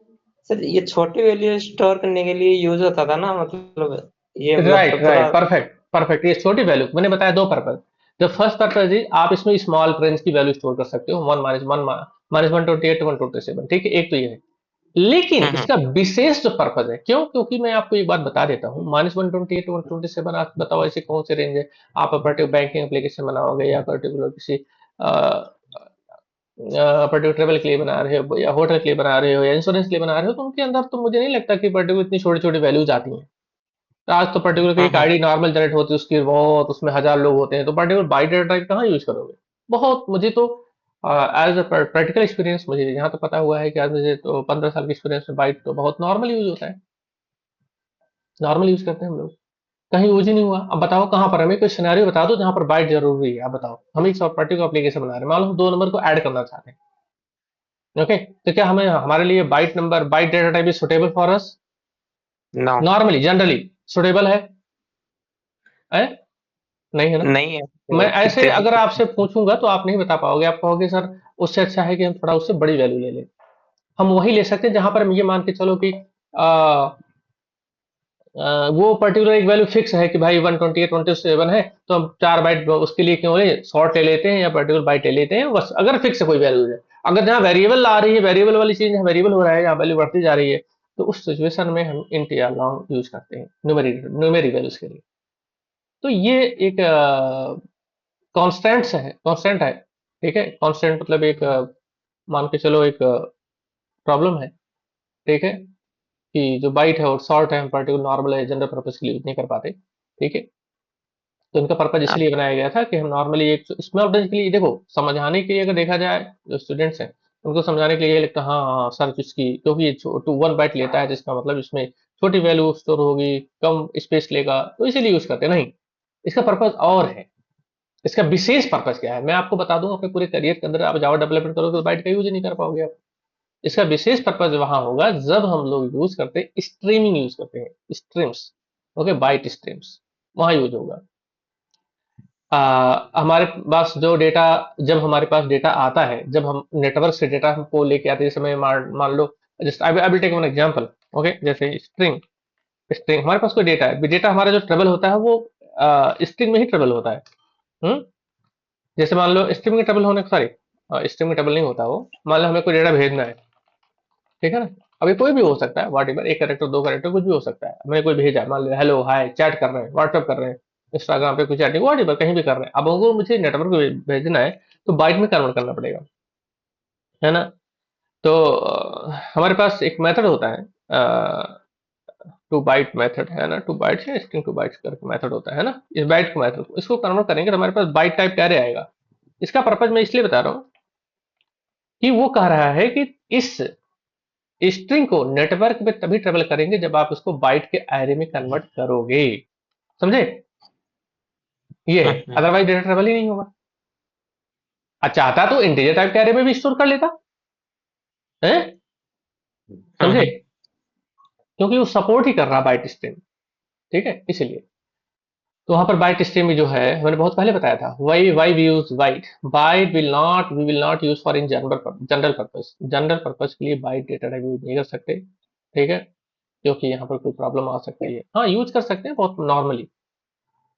सर ये छोटी वैल्यू स्टोर करने के लिए यूज होता था ना, मतलब ये राइट मतलब राइट, थोड़ा। परफेक्ट परफेक्ट, ये छोटी वैल्यू मैंने बताया दो purpose. The first purpose is आप इसमें स्मॉल रेंज की वैल्यू स्टोर कर सकते हो, 1-1 -128-127, ठीक है, एक तो ये है। लेकिन हम्म इसका विशेष जो पर्पज है, क्यों, क्योंकि मैं आपको एक बात बता देता हूँ, -128-127, आप बताओ ऐसे कौन से रेंज है, आप पर्टिकुलर बैंकिंग एप्लीकेशन बनाओगे, या पर्टिकुलर किसी पर्टिकुलर ट्रेवल के लिए बना रहे हो, या होटल के लिए बना रहे हो, या इंश्योरेंस के लिए बना रहे हो, तो उनके अंदर तो मुझे नहीं लगता कि पर्टिकुलर इतनी छोटी छोटी वैल्यूज आती हैं। आज तो पर्टिकुलर एक हम्म आईडी नॉर्मल जनरेट होती है, उसकी बहुत, उसमें हजार लोग होते हैं, तो पर्टिकुलर बाइट डेटा टाइप कहाँ यूज करोगे, बहुत, मुझे तो एज अ प्रैक्टिकल एक्सपीरियंस मुझे यहाँ तो पता हुआ है कि आज मुझे तो 15 साल के एक्सपीरियंस में बाइट तो बहुत नॉर्मल यूज होता है, नॉर्मल यूज करते हैं हम लोग, कहीं यूज ही नहीं हुआ। अब बताओ कहाँ पर, हमें कोई सिनेरियो बता दो जहाँ पर बाइट जरूरी है, आप बताओ। हम एक प्रॉपर्टी को एप्लीकेशन बना रहे हैं, मान लो हम 2 नंबर को ऐड करना चाहते हैं, ओके, तो क्या हमें हमारे लिए byte data type is suitable for us, no, normally generally suitable है? नहीं है ना। नहीं है मैं तो ऐसे कितने भी अगर आपसे पूछूंगा तो आप नहीं बता पाओगे, आप कहोगे सर उससे अच्छा है कि हम थोड़ा उससे बड़ी वैल्यू ले लें। हम वही ले सकते हैं जहां पर हम ये मान के चलो कि वो पर्टिकुलर एक वैल्यू फिक्स है कि भाई 128 है, तो हम 4 बाइट उसके लिए क्यों ले, शॉर्ट ले लेते हैं या पर्टिकुलर बाइट ले लेते हैं बस, अगर फिक्स है कोई वैल्यू है। अगर जहाँ वेरिएबल आ रही है, वेरिएबल वाली चीज जहाँ वेरिएबल हो रहा है, यहाँ वैल्यू बढ़ती जा रही है, तो उस सिचुएशन में हम इंट या लॉन्ग यूज करते हैं न्यूमेरी वैल्यूज के लिए। तो ये एक कांस्टेंट है, ठीक है। कांस्टेंट मतलब एक मान के चलो एक प्रॉब्लम है, ठीक है, कि जो बाइट है और शॉर्ट है, हम पर्टिकुलर नॉर्मल है जनरल पर्पज के लिए यूज नहीं कर पाते, ठीक है। तो इनका पर्पज हाँ, इसलिए बनाया गया था कि हम नॉर्मली एक स्मॉल ब्रांच के लिए, देखो समझाने के लिए अगर देखा जाए, जो स्टूडेंट्स हैं उनको समझाने के लिए ये लगता है हाँ हाँ सर इसकी, क्योंकि ये 1 बाइट लेता है जिसका मतलब इसमें छोटी वैल्यू स्टोर होगी, कम स्पेस लेगा, तो इसीलिए यूज करते हैं। नहीं, इसका पर्पज और है। इसका विशेष पर्पज क्या है मैं आपको बता दूं, अपने पूरे करियर के अंदर आप जावा डेवलपमेंट करोगे तो बाइट का यूज नहीं कर पाओगे आप। इसका विशेष पर्पज वहां होगा जब हम लोग यूज करते हैं, स्ट्रीमिंग यूज करते हैं, स्ट्रीम्स, ओके, बाइट स्ट्रीम्स, वहां यूज होगा। हमारे पास जो डेटा, जब हमारे पास डेटा आता है, जब हम नेटवर्क से डेटा को लेके आते हैं, जैसे मैं मान मान लो, just I will take one example, okay, जैसे स्ट्रिंग, हमारे पास कोई डेटा है, डेटा हमारा जो ट्रेवल होता है वो स्ट्रिंग में ही ट्रेवल होता है। हम्म जैसे मान लो स्ट्रिंग में ट्रेवल होने, सॉरी स्ट्रिंग में ट्रेवल नहीं होता वो, मान लो हमें कोई डेटा भेजना है, ठीक है ना। अभी कोई भी हो सकता है, वॉट एवर, एक करेक्टर, 2 करेक्टर, कुछ भी हो सकता है। मैंने कोई भेजा, मान लो हेलो हाय, चैट कर रहे हैं, व्हाट्सएप कर रहे हैं, इंस्टाग्राम पे कुछ चैटिंग, वॉट एवर, कहीं भी कर रहे हैं। अब उनको मुझे नेटवर्क पे भेजना है, तो बाइट में कन्वर्ट करना पड़ेगा, है ना। तो हमारे पास एक मेथड होता है, टू बाइट मेथड, है ना, टू बाइट्स या स्ट्रिंग टू बाइट्स करके मेथड होता है ना। इस बाइट को मेथड को इसको कन्वर्ट करेंगे तो हमारे पास बाइट टाइप कैरे आएगा। इसका पर्पज मैं इसलिए बता रहा हूँ कि वो कह रहा है कि इस स्ट्रिंग को नेटवर्क में तभी ट्रेवल करेंगे जब आप उसको बाइट के एरे में कन्वर्ट करोगे, समझे। ये है, हम्म, अदरवाइज डेटा ट्रेवल ही नहीं होगा। चाहता तो इंटीजर टाइप के एरे में भी स्टोर कर लेता है, समझे, हम्म, क्योंकि वो सपोर्ट ही कर रहा बाइट स्ट्रिंग, ठीक है, इसीलिए। तो वहां पर बाइट स्ट्रीम में जो है, मैंने बहुत पहले बताया था, why we use byte, byte will not we will not use for in general purpose के लिए बाइट डेटा टाइप यूज नहीं कर सकते, ठीक है, क्योंकि यहाँ पर कोई प्रॉब्लम आ सकती है। हाँ यूज कर सकते हैं बहुत नॉर्मली।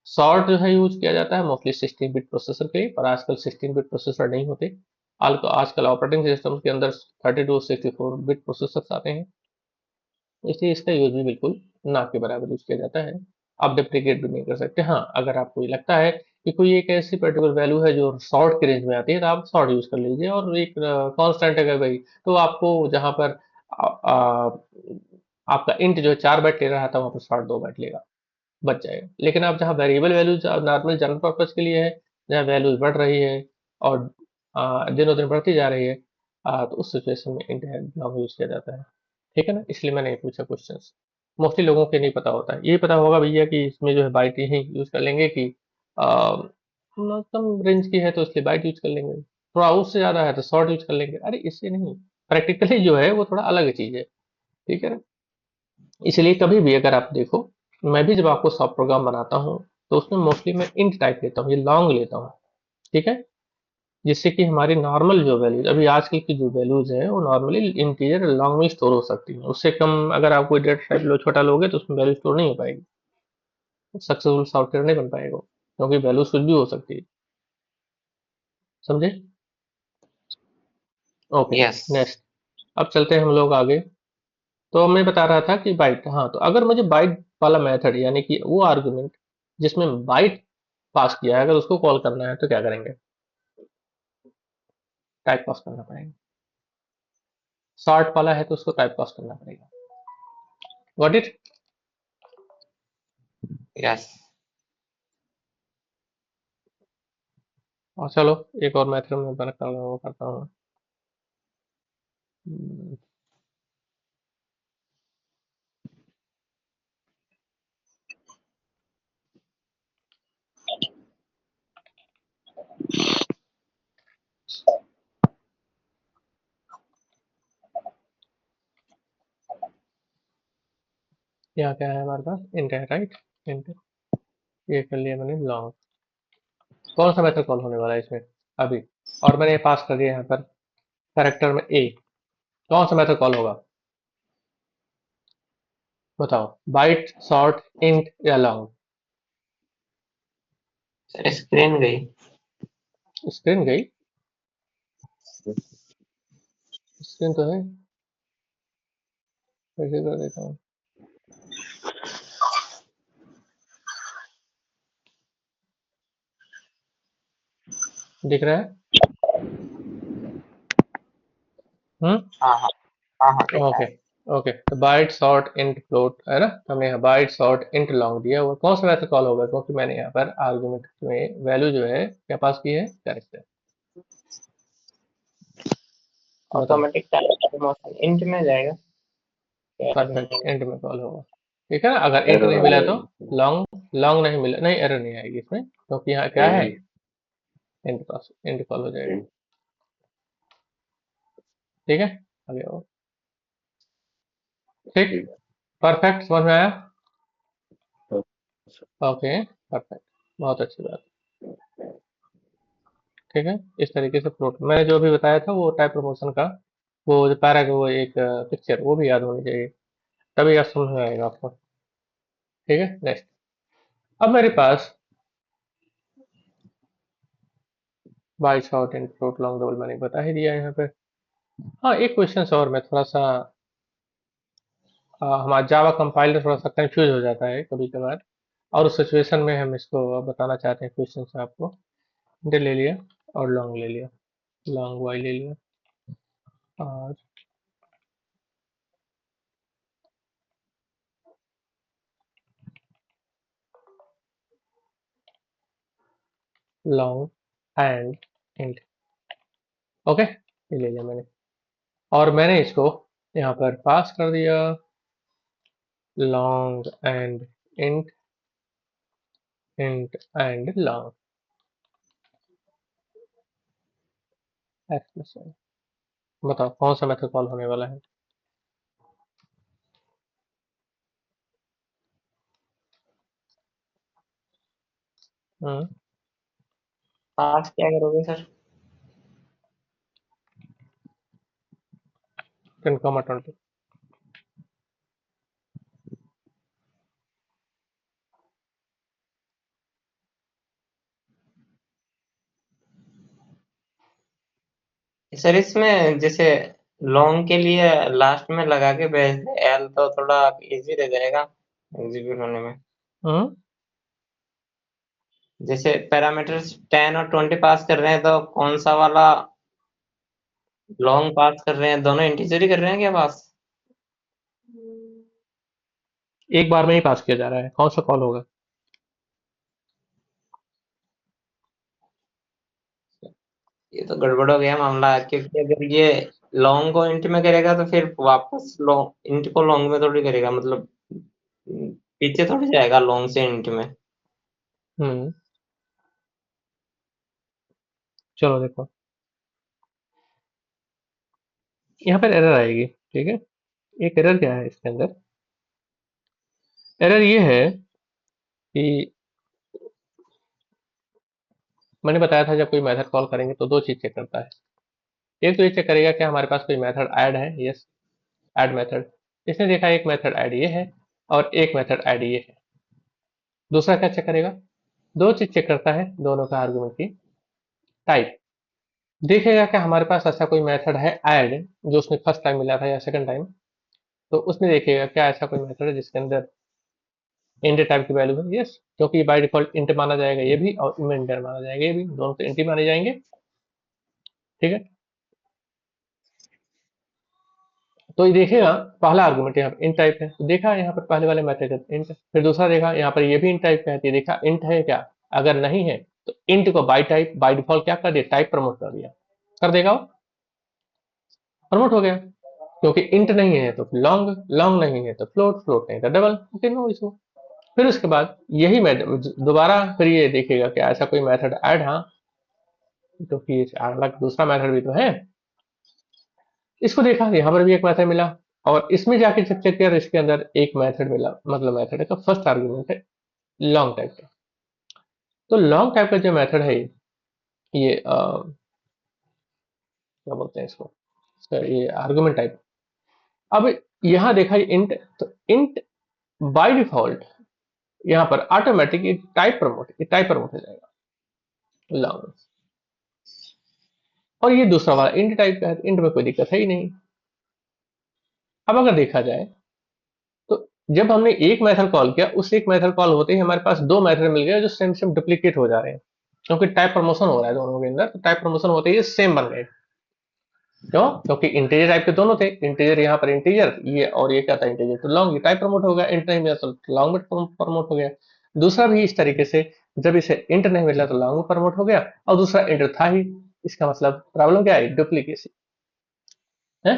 शॉर्ट जो है यूज किया जाता है मोस्टली 16 बिट प्रोसेसर के लिए, पर आजकल 16 बिट प्रोसेसर नहीं होते। आजकल ऑपरेटिंग सिस्टम के अंदर 32 64 बिट प्रोसेसर आते हैं, इसलिए इसका यूज भी बिल्कुल ना के बराबर यूज किया जाता है। आप डिप्रिकेट भी नहीं कर सकते। हाँ, अगर आपको ये लगता है कि कोई एक ऐसी पर्टिकुलर वैल्यू है जो शॉर्ट के रेंज में आती है, तो आप शॉर्ट यूज कर लीजिए, और एक कांस्टेंट है भाई, तो आपको जहां पर आपका इंट जो है 4 बाइट ले रहा था, वहां पर शॉर्ट 2 बाइट लेगा, बच जाएगा। लेकिन आप जहाँ variable value normal general purpose के लिए है, जहाँ वैल्यूज बढ़ रही है और दिनों दिन बढ़ती जा रही है, तो उस सिचुएशन में इंट लॉन्ग यूज किया जाता है, ठीक है ना। इसलिए मैंने ये पूछा क्वेश्चन। मोस्टली लोगों के नहीं पता होता है, यही पता होगा भैया कि इसमें जो है बाइट ही यूज कर लेंगे, कि कम रेंज की है तो इसलिए बाइट यूज कर लेंगे, थोड़ा उससे ज्यादा है तो शॉर्ट यूज कर लेंगे। अरे इससे नहीं, प्रैक्टिकली जो है वो थोड़ा अलग चीज है, ठीक है ना। इसलिए कभी भी अगर आप देखो, मैं भी जब आपको सॉफ्ट प्रोग्राम बनाता हूँ, तो उसमें मोस्टली मैं इंट टाइप लेता हूँ, ये लॉन्ग लेता हूँ, ठीक है, जिससे कि हमारी नॉर्मल जो वैल्यूज, अभी आजकल की जो वैल्यूज है वो नॉर्मली इंटीजर लॉन्ग में स्टोर हो सकती है। उससे कम अगर आप कोई डेटा टाइप लो छोटा लोगे तो उसमें वैल्यू स्टोर नहीं हो पाएगी, सक्सेसफुल सॉफ्टवेयर नहीं बन पाएगा, क्योंकि वैल्यूज कुछ भी हो सकती है, समझे। ओके, यस, नेक्स्ट, अब चलते हैं हम लोग आगे। तो मैं बता रहा था कि बाइट, हाँ, तो अगर मुझे बाइट वाला मेथड, यानी कि वो आर्गुमेंट जिसमें बाइट पास किया है, अगर उसको कॉल करना है तो क्या करेंगे, टाइप पास करना पड़ेगा। शॉर्ट वाला है तो उसको टाइप पास करना पड़ेगा, गॉट इट। यस, और चलो एक और मेथड में बना कर वो करता हूँ। यहाँ क्या है हमारे पास, इंट है, राइट। इंट ये कर लिया मैंने लॉन्ग। कौन सा मेथड कॉल होने वाला है इसमें अभी, और मैंने पास कर दिया यहाँ पर कैरेक्टर में ए, कौन सा मेथड कॉल होगा बताओ, बाइट शॉर्ट इंट या लॉन्ग? सर स्क्रीन गई। स्क्रीन गई? स्क्रीन तो है, ऐसे कर देता हूँ। दिख रहा है? हम्म। हाँ हाँ। हाँ हाँ देखा ओके। है। ओके, तो बाइट शॉर्ट इंट फ्लोट है ना, हमने यहाँ बाइट शॉर्ट इंट लॉन्ग दिया हुआ, कौन सा मेथड कॉल होगा, क्योंकि मैंने यहाँ पर आर्गुमेंट में वैल्यू जो है क्या पास की है, कैरेक्टर। बताओ। ऑटोमेटिक टाइप मोशन इंट में जाएगा। परफेक्ट, इंट में कॉल होगा। ठीक है ना, अगर इंट एरर नहीं आ मिला तो जाएगी। लॉन्ग, लॉन्ग नहीं मिला, नहीं एरर नहीं आएगी इसमें, क्योंकि यहाँ क्या है, हम्म, इंट पास, इंट कॉल हो जाएगा। हम्म, ठीक है, आगे आओ। ठीक, ठीक। परफेक्ट, समझ में आया? तो ओके, परफेक्ट, बहुत अच्छी बात। ठीक है, इस तरीके से प्रोट मैंने जो भी बताया था वो टाइप प्रमोशन का, वो जो पैरा का वो एक पिक्चर, वो भी याद होनी चाहिए, तभी आप समझ में आएगा आपको। ठीक है, नेक्स्ट। अब मेरे पास byte short int float long double मैंने बता ही दिया यहाँ पे। हाँ, एक क्वेश्चन और मैं थोड़ा सा हमारा जावा कंपाइलर थोड़ा सा कंफ्यूज हो जाता है कभी कभार, और उस सिचुएशन में हम इसको बताना चाहते हैं क्वेश्चन से आपको। इंट ले लिया और लॉन्ग ले लिया, लॉन्ग वाई ले लिया, और लॉन्ग एंड इंट। ओके, ये ले लिया मैंने, और मैंने इसको यहाँ पर पास कर दिया long and int, int and long, expression. बताओ कौन सा मेथड कॉल होने वाला है? हम्म, पास क्या करोगे सर? 10,20। सर इसमें जैसे लॉन्ग के लिए लास्ट में लगा के भेज दे एल तो थोड़ा इजी रह जाएगा एग्जीक्यूट होने में। हम्म, जैसे पैरामीटर्स 10 और 20 पास कर रहे हैं तो कौन सा वाला लॉन्ग पास कर रहे हैं, दोनों इंटीजर ही कर रहे हैं क्या पास? एक बार में ही पास किया जा रहा है, कौन सा कॉल होगा? ये तो गड़बड़ हो गया मामला, क्योंकि अगर ये लॉन्ग को इंट में करेगा तो फिर वापस लॉन्ग इंट को लॉन्ग में थोड़ी करेगा, मतलब पीछे थोड़ी जाएगा लॉन्ग से इंट में। हम्म, चलो देखो, यहाँ पर एरर आएगी। ठीक है, एक एरर क्या है इसके अंदर, एरर ये है कि मैंने बताया था जब कोई मेथड कॉल करेंगे तो दो चीज चेक करता है। एक तो ये चेक करेगा कि हमारे पास कोई मेथड ऐड है, यस, ऐड मेथड। इसने देखा एक मेथड ऐड ये है और एक मेथड ऐड ये है। दूसरा क्या चेक करेगा, दो चीज चेक करता है दोनों का आर्गुमेंट की टाइप। देखेगा कि हमारे पास ऐसा कोई मेथड है ऐड जो उसने फर्स्ट टाइम मिला था या सेकंड टाइम, तो उसमें देखेगा क्या ऐसा कोई मेथड है जिसके अंदर इंट टाइप की वैल्यू है, यस, क्योंकि बाय डिफॉल्ट इंट माना जाएगा ये भी और इंटर माना जाएगा ये भी, दोनों तो इंट ही माने जाएंगे। ठीक है, तो ये देखेगा पहला आर्गुमेंट यहाँ पे इंट टाइप है, तो देखा यहाँ पर पहले वाले मेथड इंट, फिर दूसरा देखा यहाँ पर ये भी इंट टाइप का है, तो ये देखा इंट है क्या, अगर नहीं है तो इंट को बाय डिफॉल्ट क्या कर दिया, टाइप प्रमोट कर दिया, कर देगा वो, प्रमोट हो गया, क्योंकि इंट नहीं है तो लॉन्ग, लॉन्ग नहीं है तो फ्लोट, फ्लोट नहीं तो डबल, ओके नो इशू। फिर उसके बाद यही दोबारा फिर ये देखेगा कि ऐसा कोई मेथड ऐड, हाँ तो फिर अलग दूसरा मेथड भी तो है, इसको देखा, यहाँ पर भी एक मेथड मिला, और इसमें जाके जब चेक किया तो इसके अंदर एक मेथड मिला, मतलब मेथड है तो फर्स्ट आर्गुमेंट है लॉन्ग टाइप का। तो लॉन्ग टाइप का जो मेथड है ये क्या बोलते हैं इसको, ये आर्गुमेंट टाइप। अब यहाँ देखा इंट, तो इंट बाय डिफॉल्ट यहाँ पर ऑटोमेटिक टाइप प्रमोट हो जाएगा लॉन्ग, और ये दूसरा वाला इंट टाइप का है, इंट में कोई दिक्कत है ही नहीं। अब अगर देखा जाए तो जब हमने एक मेथड कॉल किया, उस एक मेथड कॉल होते ही हमारे पास दो मेथड मिल गए जो सेम सेम डुप्लीकेट हो जा रहे हैं, क्योंकि टाइप प्रमोशन हो रहा है दोनों के अंदर, तो टाइप प्रमोशन होते ही सेम बन गए। क्यों? क्योंकि इंटीजर टाइप के दोनों थे, इंटीजर यहाँ पर इंटीजर, ये और ये क्या था इंटीजर, तो लॉन्ग, ये टाइप प्रमोट हो गया, इंट नहीं मिला तो लॉन्ग में प्रमोट हो गया। दूसरा भी इस तरीके से, जब इसे इंट नहीं मिला तो लॉन्ग में प्रमोट हो गया, और दूसरा इंट था ही, इसका मतलब प्रॉब्लम क्या है, डुप्लीकेसी है,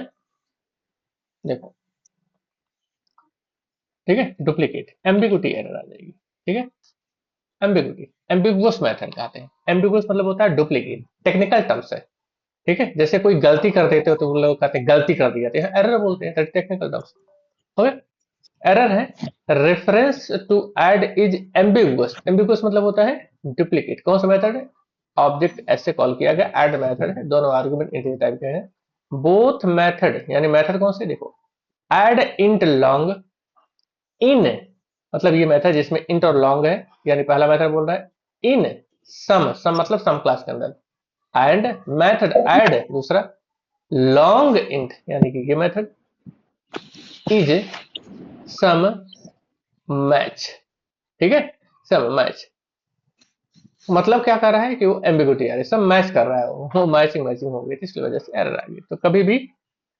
देखो ठीक है, डुप्लीकेट, एम्बिगुइटी एरर आ जाएगी, ठीक है, एम्बिगुइटी, एम्बिगुअस मेथड कहते हैं, एम्बिगुअस मतलब होता है डुप्लीकेट, टेक्निकल टर्म्स है, ठीक है, जैसे कोई गलती कर देते हो तो वो लोग कहते हैं गलती कर दिया, तो एरर बोलते हैं, टेक्निकल टर्म्स, ओके, एरर है, reference to add is ambiguous, ambiguous मतलब होता है डुप्लीकेट, कौन सा मेथड है, ऑब्जेक्ट ऐसे कॉल किया गया, ऐड मेथड है, दोनों आर्गुमेंट इंटीजर टाइप के हैं, बोथ मेथड, यानी मेथड कौन से, देखो ऐड इंट लॉन्ग इन, मतलब ये मेथड जिसमें इंट और लॉन्ग है, यानी पहला मेथड बोल रहा है इन सम, सम मतलब सम क्लास के अंदर, एंड मेथड ऐड दूसरा लॉन्ग इंट, यानी कि ये मेथड इज सम मैच, ठीक है, सम मैच, मतलब क्या कर रहा है कि वो एम्बिगुइटी आ रही है, सब मैच कर रहा है, वो मैचिंग मैचिंग हो गई थी, इसकी वजह से एरर आ गई। तो कभी भी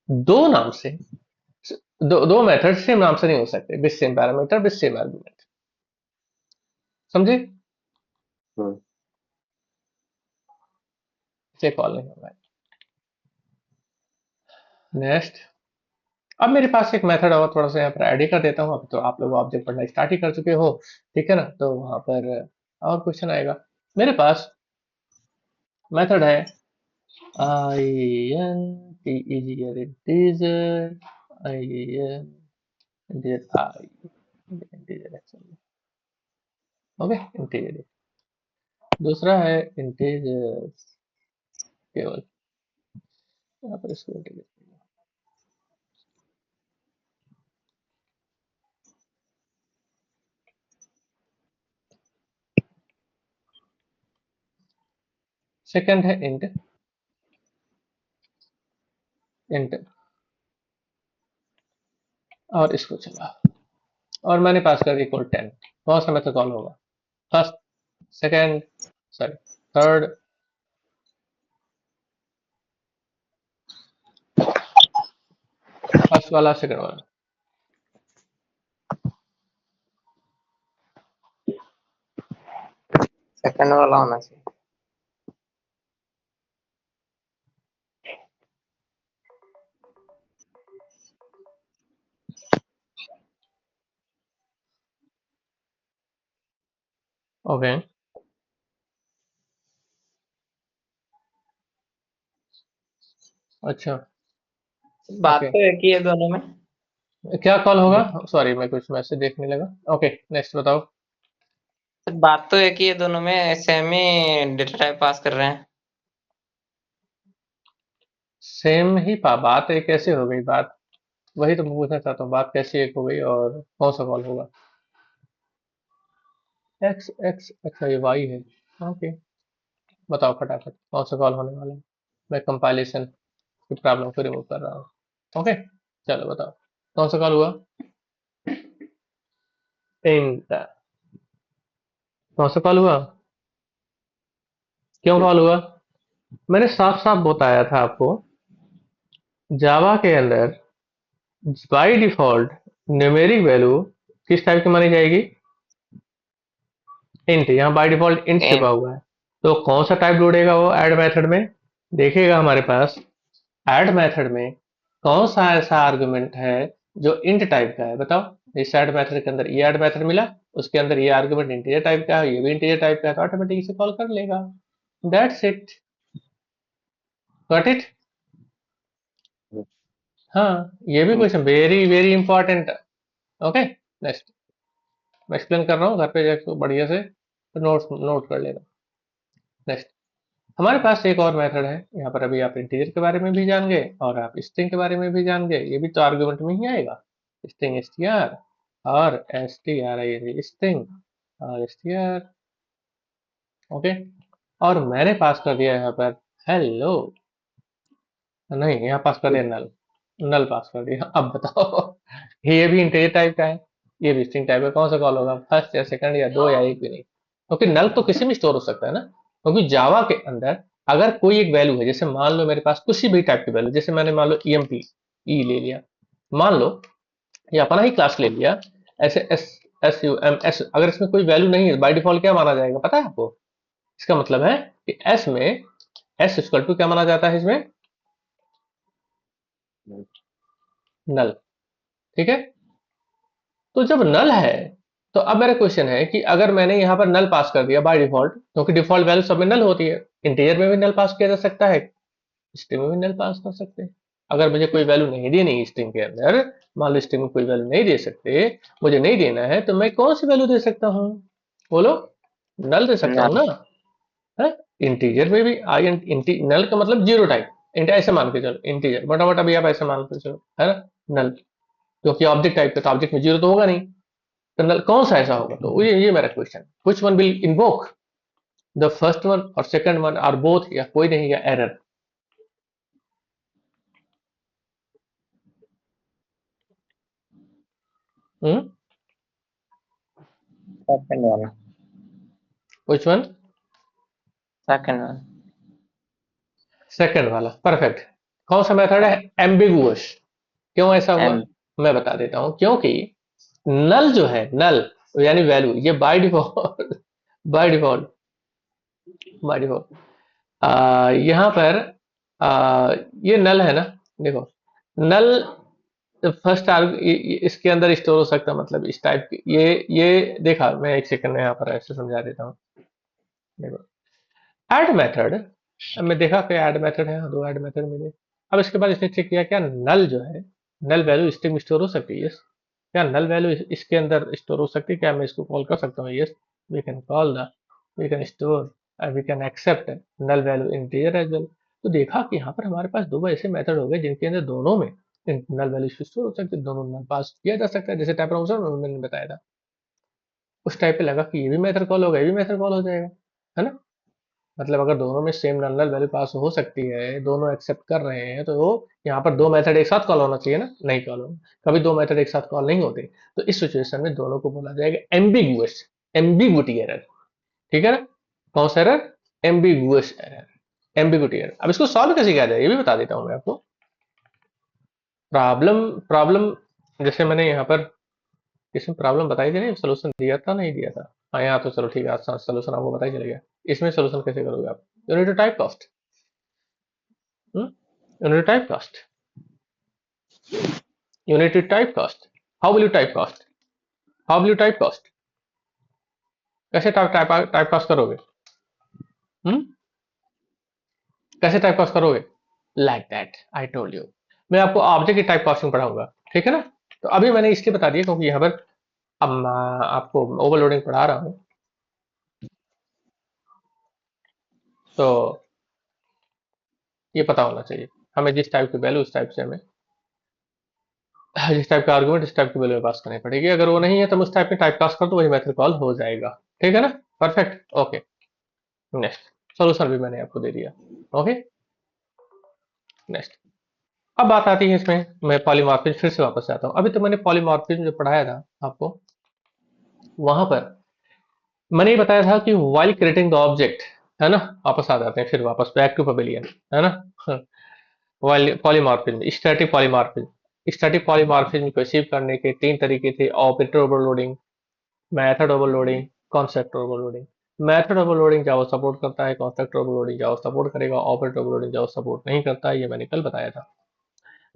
दो नाम से, दो मेथड सेम नाम से नहीं हो सकते, with same parameter with same argument, समझे, हम्म, इसे कॉल नहीं होगा। नेक्स्ट, अब मेरे पास एक मेथड और थोड़ा सा यहाँ पर ऐड ही कर देता हूँ, अब तो आप लोग ऑब्जेक्ट पढ़ना स्टार्ट ही कर चुके हो, ठीक है ना, तो वहां पर और क्वेश्चन आएगा। मेरे पास मेथड है I N T easier integer, I N integer I integer action, okay integer, दूसरा है इंटीजर केवल, यहाँ पर इसको इंटीजर, सेकंड है इंट, इंट और इसको चला, और मैंने पास कर इक्वल 10, कौन सा मेथड कॉल होगा, first, second, sorry third, first वाला सेकंड वाला, सेकंड वाला होना चाहिए। ओके, अच्छा, बात ओके, तो एक ही है दोनों में। क्या कॉल होगा, सॉरी मैं कुछ मैसेज देखने लगा, ओके नेक्स्ट बताओ, बात तो एक ही है दोनों में, सेम ही डेटा टाइप पास कर रहे हैं। सेम ही बात है, कैसे हो गई बात, वही तो मैं पूछना चाहता हूँ, बात कैसे एक हो गई और कौन सा कॉल होगा, एक्स एक्स, अच्छा ये वाई है, ओके, बताओ फटाफट कौन सा कॉल होने वाला है, मैं कंपाइलेशन की प्रॉब्लम को रिमूव कर रहा हूँ, ओके, चलो बताओ कौन सा कॉल हुआ, इंट, कौन सा कॉल हुआ, क्यों कॉल हुआ, मैंने साफ साफ बताया था आपको, जावा के अंदर बाय डिफॉल्ट न्यूमेरिक वैल्यू किस टाइप की मानी जाएगी, इंट, यहाँ बाय डिफॉल्ट इंट छिपा एंड हुआ है, तो कौन सा टाइप ढूंढेगा वो ऐड मेथड में? देखेगा हमारे पास ऐड मेथड में कौन सा ऐसा आर्गुमेंट है जो इंट टाइप का है, बताओ। इस ऐड मेथड के अंदर ये ऐड मेथड मिला, उसके अंदर ये आर्गुमेंट इंटीजर टाइप का है, ये भी इंटीजर टाइप का है, तो ऑटोमेटिक इसे कॉल कर लेगा। That's it. Got it? हाँ, ये भी question very very important. Okay, next. मैं एक्सप्लेन कर रहा हूँ, घर पे जाकर बढ़िया से तो नोट नोट कर लेना। नेक्स्ट, हमारे पास एक और मेथड है यहाँ पर। अभी आप इंटीजर के बारे में भी जान गए और आप स्ट्रिंग के बारे में भी जान गए। ये भी तो आर्गुमेंट में ही आएगा, स्ट्रिंग str और str स्ट्रिंग और str। ओके, और मैंने पास कर दिया यहाँ पर हेलो, नहीं यहाँ पास कर दिया नल, नल पास कर दिया। अब बताओ ये भी इंटीजर टाइप का है, ये भी स्ट्रिंग टाइप का, कौन सा कॉल होगा? फर्स्ट या सेकंड या दो या एक भी नहीं, क्योंकि नल तो किसी में स्टोर हो सकता है ना। क्योंकि जावा के अंदर अगर कोई एक वैल्यू है, जैसे मान लो मेरे पास किसी भी टाइप की वैल्यू, जैसे मैंने मान लो emp ई ले लिया, मान लो ये अपना ही क्लास ले लिया, ऐसे एस, अगर इसमें कोई वैल्यू नहीं है बाय डिफॉल्ट क्या माना जाएगा पता है आपको? इसका मतलब है कि एस में एस इक्वल टू क्या माना जाता है इसमें? नल। ठीक है, तो जब नल है तो अब मेरा क्वेश्चन है कि अगर मैंने यहाँ पर नल पास कर दिया बाय डिफॉल्ट, क्योंकि डिफॉल्ट वैल्यू सब में नल होती है, इंटीजर में भी नल पास किया जा सकता है, स्ट्रिंग में भी नल पास कर सकते हैं। अगर मुझे कोई वैल्यू नहीं देनी स्ट्रिंग के अंदर, मान लो स्ट्रिंग में कोई वैल्यू नहीं दे सकते, मुझे नहीं देना है, तो मैं कौन सी वैल्यू दे सकता हूँ? बोलो, नल दे सकता हूँ नल। ना? है, इंटीजर में भी आई नल का मतलब जीरो टाइप, ऐसे मान के चलो, इंटीजर मोटा मोटा भी आप ऐसे मान के चलो, है ना? नल, क्योंकि ऑब्जेक्ट टाइप का, तो ऑब्जेक्ट में जीरो तो होगा नहीं, तो नल कौन सा ऐसा होगा? तो ये मेरा question, which one will invoke the first one और सेकंड वन आर बोथ, या कोई नहीं, या एरर? हम्म, सेकंड वाला। Which one? सेकंड वाला। सेकंड वाला, परफेक्ट। कौन सा मेथड है? एम्बिगुअस। क्यों ऐसा हुआ? एम। मैं बता देता हूं, क्योंकि नल जो है, नल यानी वैल्यू, ये by default by default by default यहाँ पर ये नल है ना, देखो, नल फर्स्ट आर्ग इसके अंदर स्टोर हो सकता है, मतलब इस टाइप की, ये देखा, मैं एक सेकंड में यहाँ पर ऐसे समझा देता हूँ। देखो, ऐड मेथड, अब मैं देखा कि ऐड मेथड है, दो ऐड मेथड मिले। अब इसके बाद इसने चेक किया क्या नल जो है, नल वैल्यू स्ट्रिंग में स्टोर हो सकती है? यस। क्या नल वैल्यू इसके अंदर स्टोर हो सकती है? क्या मैं इसको कॉल कर सकता हूँ? Yes, we can call the, we can store, we can accept null value integer as well. तो देखा कि यहाँ पर हमारे पास दो ऐसे मेथड हो गए जिनके अंदर दोनों में नल वैल्यू स्टोर हो सकती है, दोनों नल पास किया जा सकता है, जैसे टाइप मैंने बताया था। उस टाइप पे लगा कि ये भी मेथड कॉल होगा, ये भी मेथड कॉल हो जाएगा, है ना? मतलब अगर दोनों में सेम नल वैल्यू पास हो सकती है, दोनों एक्सेप्ट कर रहे हैं, तो यहाँ पर दो मेथड एक साथ कॉल होना चाहिए ना? नहीं कॉल होना, कभी दो मेथड एक साथ कॉल नहीं होते। तो इस सिचुएशन में दोनों को बोला जाएगा एम्बिगुअस, एम्बिगुटी एरर। ठीक है ना? कौन सा error? Ambiguous error, ambiguity error. अब इसको सॉल्व कैसे किया जाए ये भी बता देता हूँ मैं आपको। प्रॉब्लम प्रॉब्लम जैसे मैंने यहाँ पर इसमें प्रॉब्लम बताई थी, नहीं सोल्यूशन दिया था, नहीं दिया था? हाँ, यहाँ तो चलो ठीक है, आज सोल्यूशन आपको पता ही चल गया। इसमें सोल्यूशन कैसे करोगे आप? Unit to type cast, unit type cast, unit to type cast. How will you type cast? How will you type cast? कैसे टाइप टाइप टाइप कास्ट करोगे? हम्म, कैसे टाइप कास्ट करोगे? Like that I told you, मैं आपको object की type casting पढ़ाऊंगा, ठीक है ना? तो अभी मैंने इसलिए बता दिया क्योंकि यहाँ पर अब मैं आपको ओवरलोडिंग पढ़ा रहा हूँ, तो ये पता होना चाहिए हमें, जिस टाइप की वैल्यू उस टाइप से हमें, जिस टाइप का आर्गुमेंट इस टाइप की वैल्यू पास करनी पड़ेगी। अगर वो नहीं है तो उस टाइप में टाइप पास कर दो, वही मेथड कॉल हो जाएगा। ठीक है ना? Perfect, okay. नेक्स्ट, सोल्यूशन भी मैंने आपको दे दिया। Okay, next. अब बात आती है इसमें, मैं पॉलीमॉर्फिज्म फिर से वापस आता हूँ। अभी तो मैंने पॉलीमॉर्फिज्म जो पढ़ाया था आपको, वहां पर मैंने ये बताया था कि वाइल क्रिएटिंग द ऑब्जेक्ट, है ना? वापस आ जाते हैं फिर, वापस बैक टू पवेलियन, है ना? While polymorphism, static polymorphism. Static polymorphism को अचीव करने के तीन तरीके थे: operator overloading, method overloading, concept overloading. Method overloading जावा सपोर्ट करता है, कंस्ट्रक्टर ओवरलोडिंग जावा सपोर्ट करेगा, ऑपरेटर ओवरलोडिंग जावा सपोर्ट नहीं करता है, ये मैंने कल बताया था।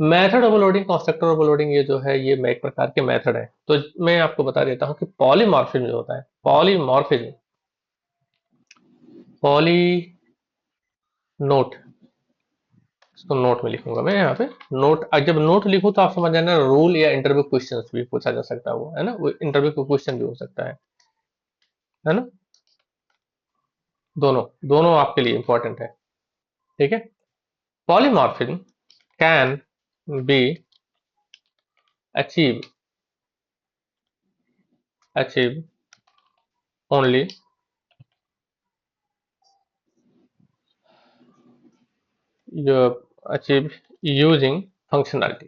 मेथड ओवरलोडिंग, कंस्ट्रक्टर ओवरलोडिंग, ये जो है ये एक प्रकार के मेथड है। तो मैं आपको बता देता हूँ कि पॉलीमॉर्फिज्म जो होता है, पॉलीमॉर्फिज्म, पॉली नोट, इसको नोट में लिखूंगा मैं यहाँ पे। नोट, जब नोट लिखूं तो आप समझ जाना रूल या इंटरव्यू क्वेश्चन भी पूछा जा सकता है, वो है ना, वो इंटरव्यू का क्वेश्चन भी हो सकता है ना। दोनों दोनों आपके लिए इंपॉर्टेंट है, ठीक है। Polymorphism can be achieve achieve only achieve using functionality,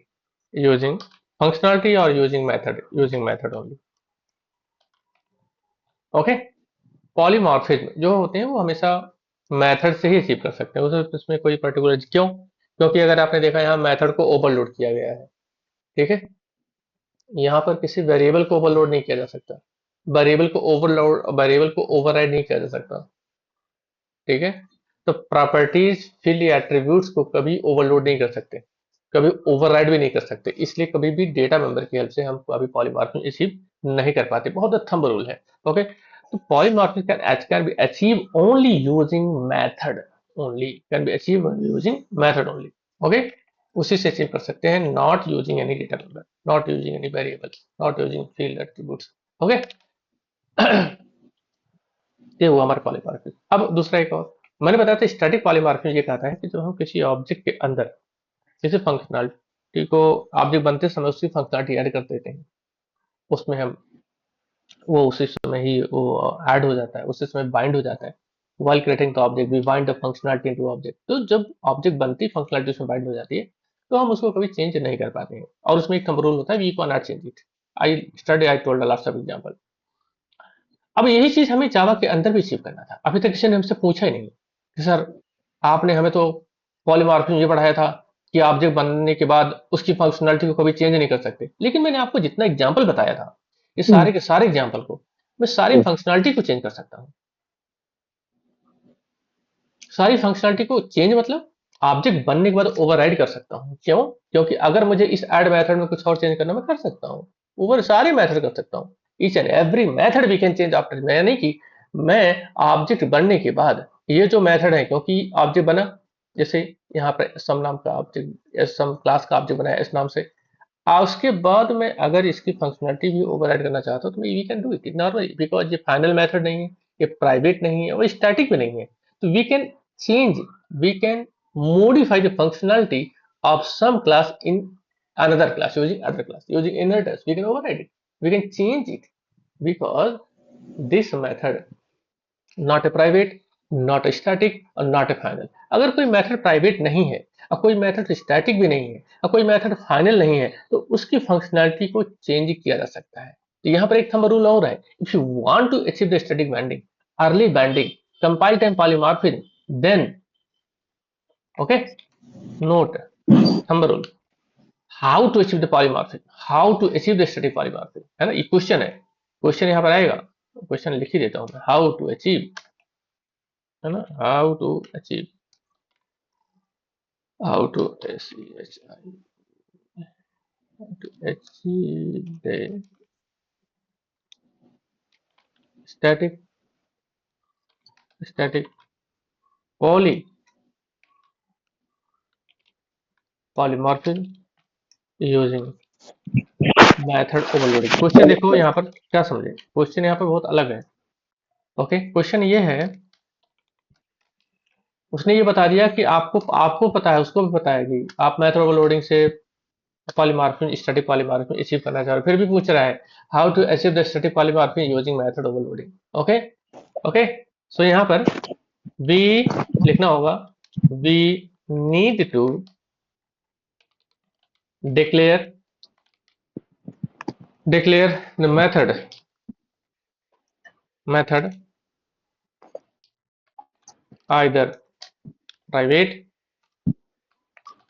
using functionality or using method only, okay. Polymorphism जो होते हैं वो हमेशा मेथड से ही अचीव कर सकते हैं, उसमें कोई पर्टिकुलर क्यों, क्योंकि अगर आपने देखा यहाँ मेथड को ओवरलोड किया गया है, ठीक है, यहाँ पर किसी वेरिएबल को ओवरलोड नहीं किया जा सकता, वेरिएबल को ओवरराइड नहीं किया जा सकता, ठीक है। तो प्रॉपर्टीज, फील्ड या एट्रीब्यूट्स को कभी ओवरलोड नहीं कर सकते, कभी ओवरराइड भी नहीं कर सकते, इसलिए कभी भी डेटा मेंबर की हेल्प से हम अभी पॉलीमॉर्फिज्म अचीव नहीं कर पाते। बहुत थंब रूल है, ओके। तो polymorphism can be achieve only using method, only can be achieve using method only, okay. उसी से अचीव कर सकते हैं, not using any data member, not using any variable, not using field attributes, okay. ये हुआ हमारा polymorphism. अब दूसरा एक और मैंने बताया था, स्टैटिक पॉलीमॉर्फिज्म ये कहता है कि जब हम किसी ऑब्जेक्ट के अंदर किसी फंक्शनलिटी को, ऑब्जेक्ट बनते समय उसकी फंक्शनलिटी ऐड कर देते हैं, उसमें हम वो उसी समय ही वो ऐड हो जाता है, उसी समय बाइंड हो जाता है। while creating the object we bind the functionality into object, तो जब ऑब्जेक्ट बनती फंक्शनलिटी उसमें बाइंड हो जाती है तो हम उसको कभी चेंज नहीं कर पाते हैं, और उसमें एक रूल होता है, we can not change it. I told lots of example. अब यही चीज हमें जावा के अंदर भी अचीव करना था, अभी तक किसी ने हमसे पूछा ही नहीं कि सर आपने हमें तो पॉलीमॉर्फिज्म ये पढ़ाया था कि ऑब्जेक्ट बनने के बाद उसकी फंक्शनलिटी को कभी चेंज नहीं कर सकते, लेकिन मैंने आपको जितना एग्जांपल बताया था, ये सारे के सारे एग्जांपल को मैं सारी फंक्शनलिटी को चेंज कर सकता हूँ। सारी फंक्शनलिटी को चेंज मतलब ऑब्जेक्ट बनने के बाद ओवरराइड कर सकता हूँ, क्यों? क्योंकि अगर मुझे इस ऐड मेथड में कुछ और चेंज करना, मैं कर सकता हूँ, ओवर सारे मेथड कर सकता हूँ, each and every method we can change after. मैं नहीं कि मैं ऑब्जेक्ट बनने के बाद ये जो मेथड है, क्योंकि ऑब्जेक्ट बना, जैसे यहाँ पर सम नाम का ऑब्जेक्ट, सम क्लास का ऑब्जेक्ट बनाया इस नाम से, उसके बाद में अगर इसकी फंक्शनलिटी भी ओवरराइड करना चाहता हूँ तो we can do it normally, because ये फाइनल मेथड नहीं है, ये प्राइवेट नहीं है और स्टैटिक भी नहीं है। तो we can change, we can modify the functionality of some class in another class using other class, using inheritance we can override it, we can change it, because this method not a private, not a static और not A final. अगर कोई method private नहीं है और कोई method static भी नहीं है और कोई मेथड फाइनल नहीं है तो उसकी फंक्शनैलिटी को चेंज किया जा सकता है। तो यहाँ पर एक थंब रूल और है, if you want to achieve the static binding, early binding, compile time polymorphism, then okay, note thumb rule, how to achieve the polymorphism, how to achieve the static polymorphism, है ना, ये question है, question यहाँ पर आएगा, question लिख ही देता हूँ मैं, हाउ टू अचीव, है ना, how to achieve, how to achieve the static static polymorphism using method overloading। Question देखो यहाँ पर क्या समझे, क्वेश्चन यहाँ पर बहुत अलग है, ओके। क्वेश्चन ये है, उसने ये बता दिया कि आपको आपको पता है, उसको भी पता है कि आप मेथड ओवरलोडिंग से पॉलीमॉर्फिज्म, स्टैटिक पॉलीमॉर्फिज्म अचीव करना चाह रहे हो, फिर भी पूछ रहा है how to achieve the static polymorphism using method overloading, okay. Okay, so यहाँ पर वी लिखना होगा, we need to declare the method either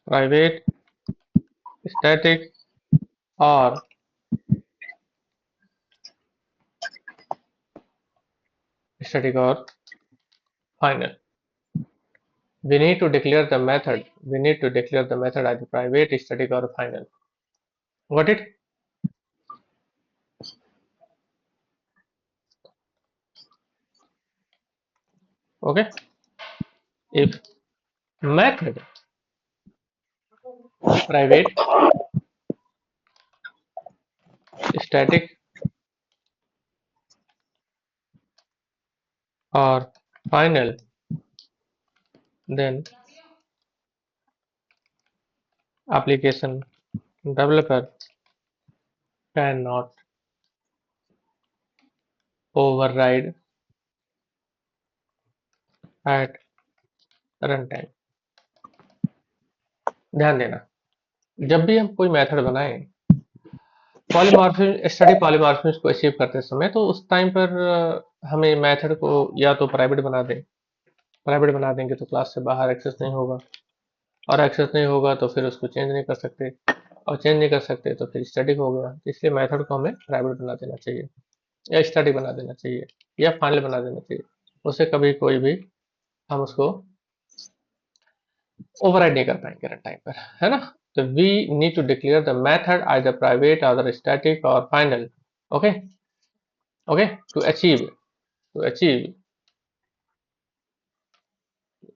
private static or static or final. We need to declare the method. We need to declare the method either private, static, or final. Got it? Okay. If method private, static, or final, then application developer cannot override at runtime. ध्यान देना, जब भी हम कोई method बनाएं polymorphism, static polymorphism को achieve करते समय, तो उस टाइम पर हमें मेथड को या तो प्राइवेट बना दें, प्राइवेट बना देंगे तो क्लास से बाहर एक्सेस नहीं होगा, और एक्सेस नहीं होगा तो फिर उसको चेंज नहीं कर सकते, और चेंज नहीं कर सकते तो फिर स्टैटिक हो गया। इसलिए मेथड को हमें प्राइवेट बना देना चाहिए, या स्टैटिक बना देना चाहिए, या फाइनल बना देना चाहिए। उससे कभी कोई भी हम उसको ओवरराइड नहीं कर पाएंगे रन टाइम पर, है ना। तो we need to declare the method either private, either static और final. Okay okay, to achieve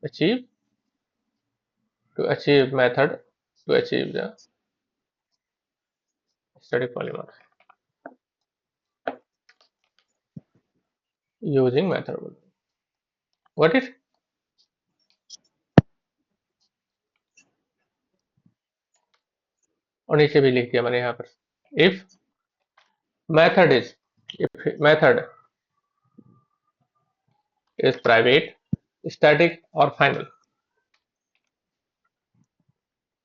achieve to achieve method to achieve the static polymorph using method। what is और नीचे भी लिख दिया मैंने यहाँ पर, if method is private, static or final,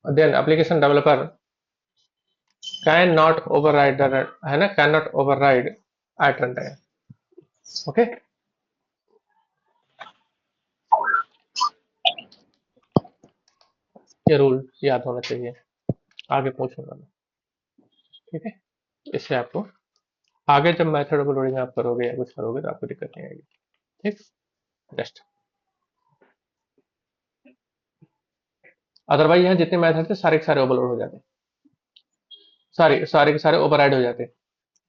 then application developer cannot override the, है ना, cannot override at runtime। Okay, ये रूल याद होना चाहिए, आगे पूछूंगा मैं, ठीक है। इससे आपको आगे जब मेथड ओवरलोडिंग आप करोगे या कुछ करोगे तो आपको दिक्कत नहीं आएगी, ठीक। नेक्स्ट, अदरवाइज यहाँ जितने मेथड थे सारे के सारे ओवरलोड हो जाते, सारे के सारे ओवरराइड हो जाते,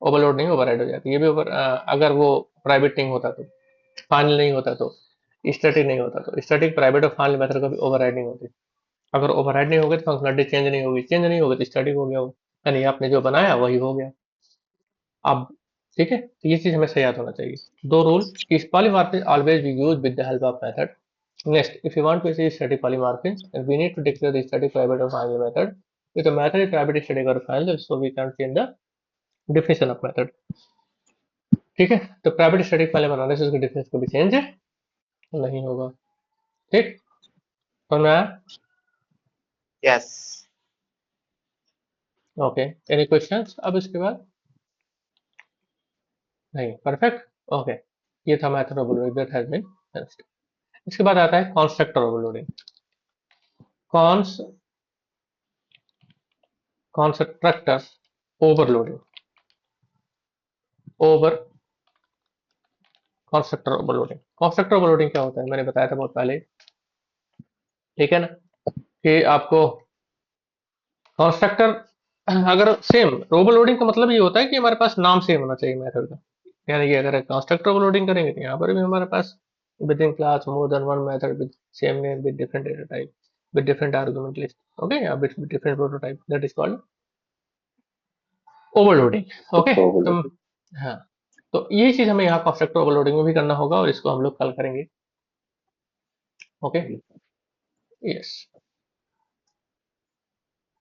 ओवरलोड नहीं, ओवरराइड हो जाते। ये भी अगर वो प्राइवेट नहीं होता तो, फाइनल नहीं होता तो, स्टैटिक नहीं होता तो, स्टैटिक प्राइवेट और फाइनल मेथड का भी ओवरराइड नहीं होती। अगर ओवरराइड नहीं होगी तो फंक्शनलिटी चेंज नहीं होगी, चेंज नहीं होगी तो स्टैटिक हो गया वो, यानी आपने जो बनाया वही हो गया। अब ठीक है, तो ये चीज हमेशा याद होना चाहिए, दो rule. Polymorphism always be used with the help of method. Next, if you want to achieve static polymorphism, then we need to declare the static private or final method. If the method is private, static or final, so we can change the definition of method। ठीक है, तो private static file बनाने से उसकी difference कभी change नहीं होगा, ठीक। समझ में आया? यस। ओके, एनी क्वेश्चंस अब इसके बाद? नहीं, परफेक्ट। ओके, ये था method overloading that has been finished. इसके बाद आता है constructor overloading. Constructor overloading, constructor overloading. Constructor overloading क्या होता है, मैंने बताया था बहुत पहले, ठीक है ना, कि आपको कंस्ट्रक्टर अगर सेम, ओवरलोडिंग का मतलब ये होता है कि हमारे पास नाम सेम होना चाहिए मेथड का। यानी कि अगर कंस्ट्रक्टर ओवरलोडिंग करेंगे तो यहाँ पर भी हमारे पास within class more than one method with same name with different data type with different argument list, okay, या with different prototype, that is called overloading. Okay, तो हाँ, तो यही चीज हमें यहाँ कंस्ट्रक्टर ओवरलोडिंग में भी करना होगा, और इसको हम लोग कल करेंगे। Okay, yes.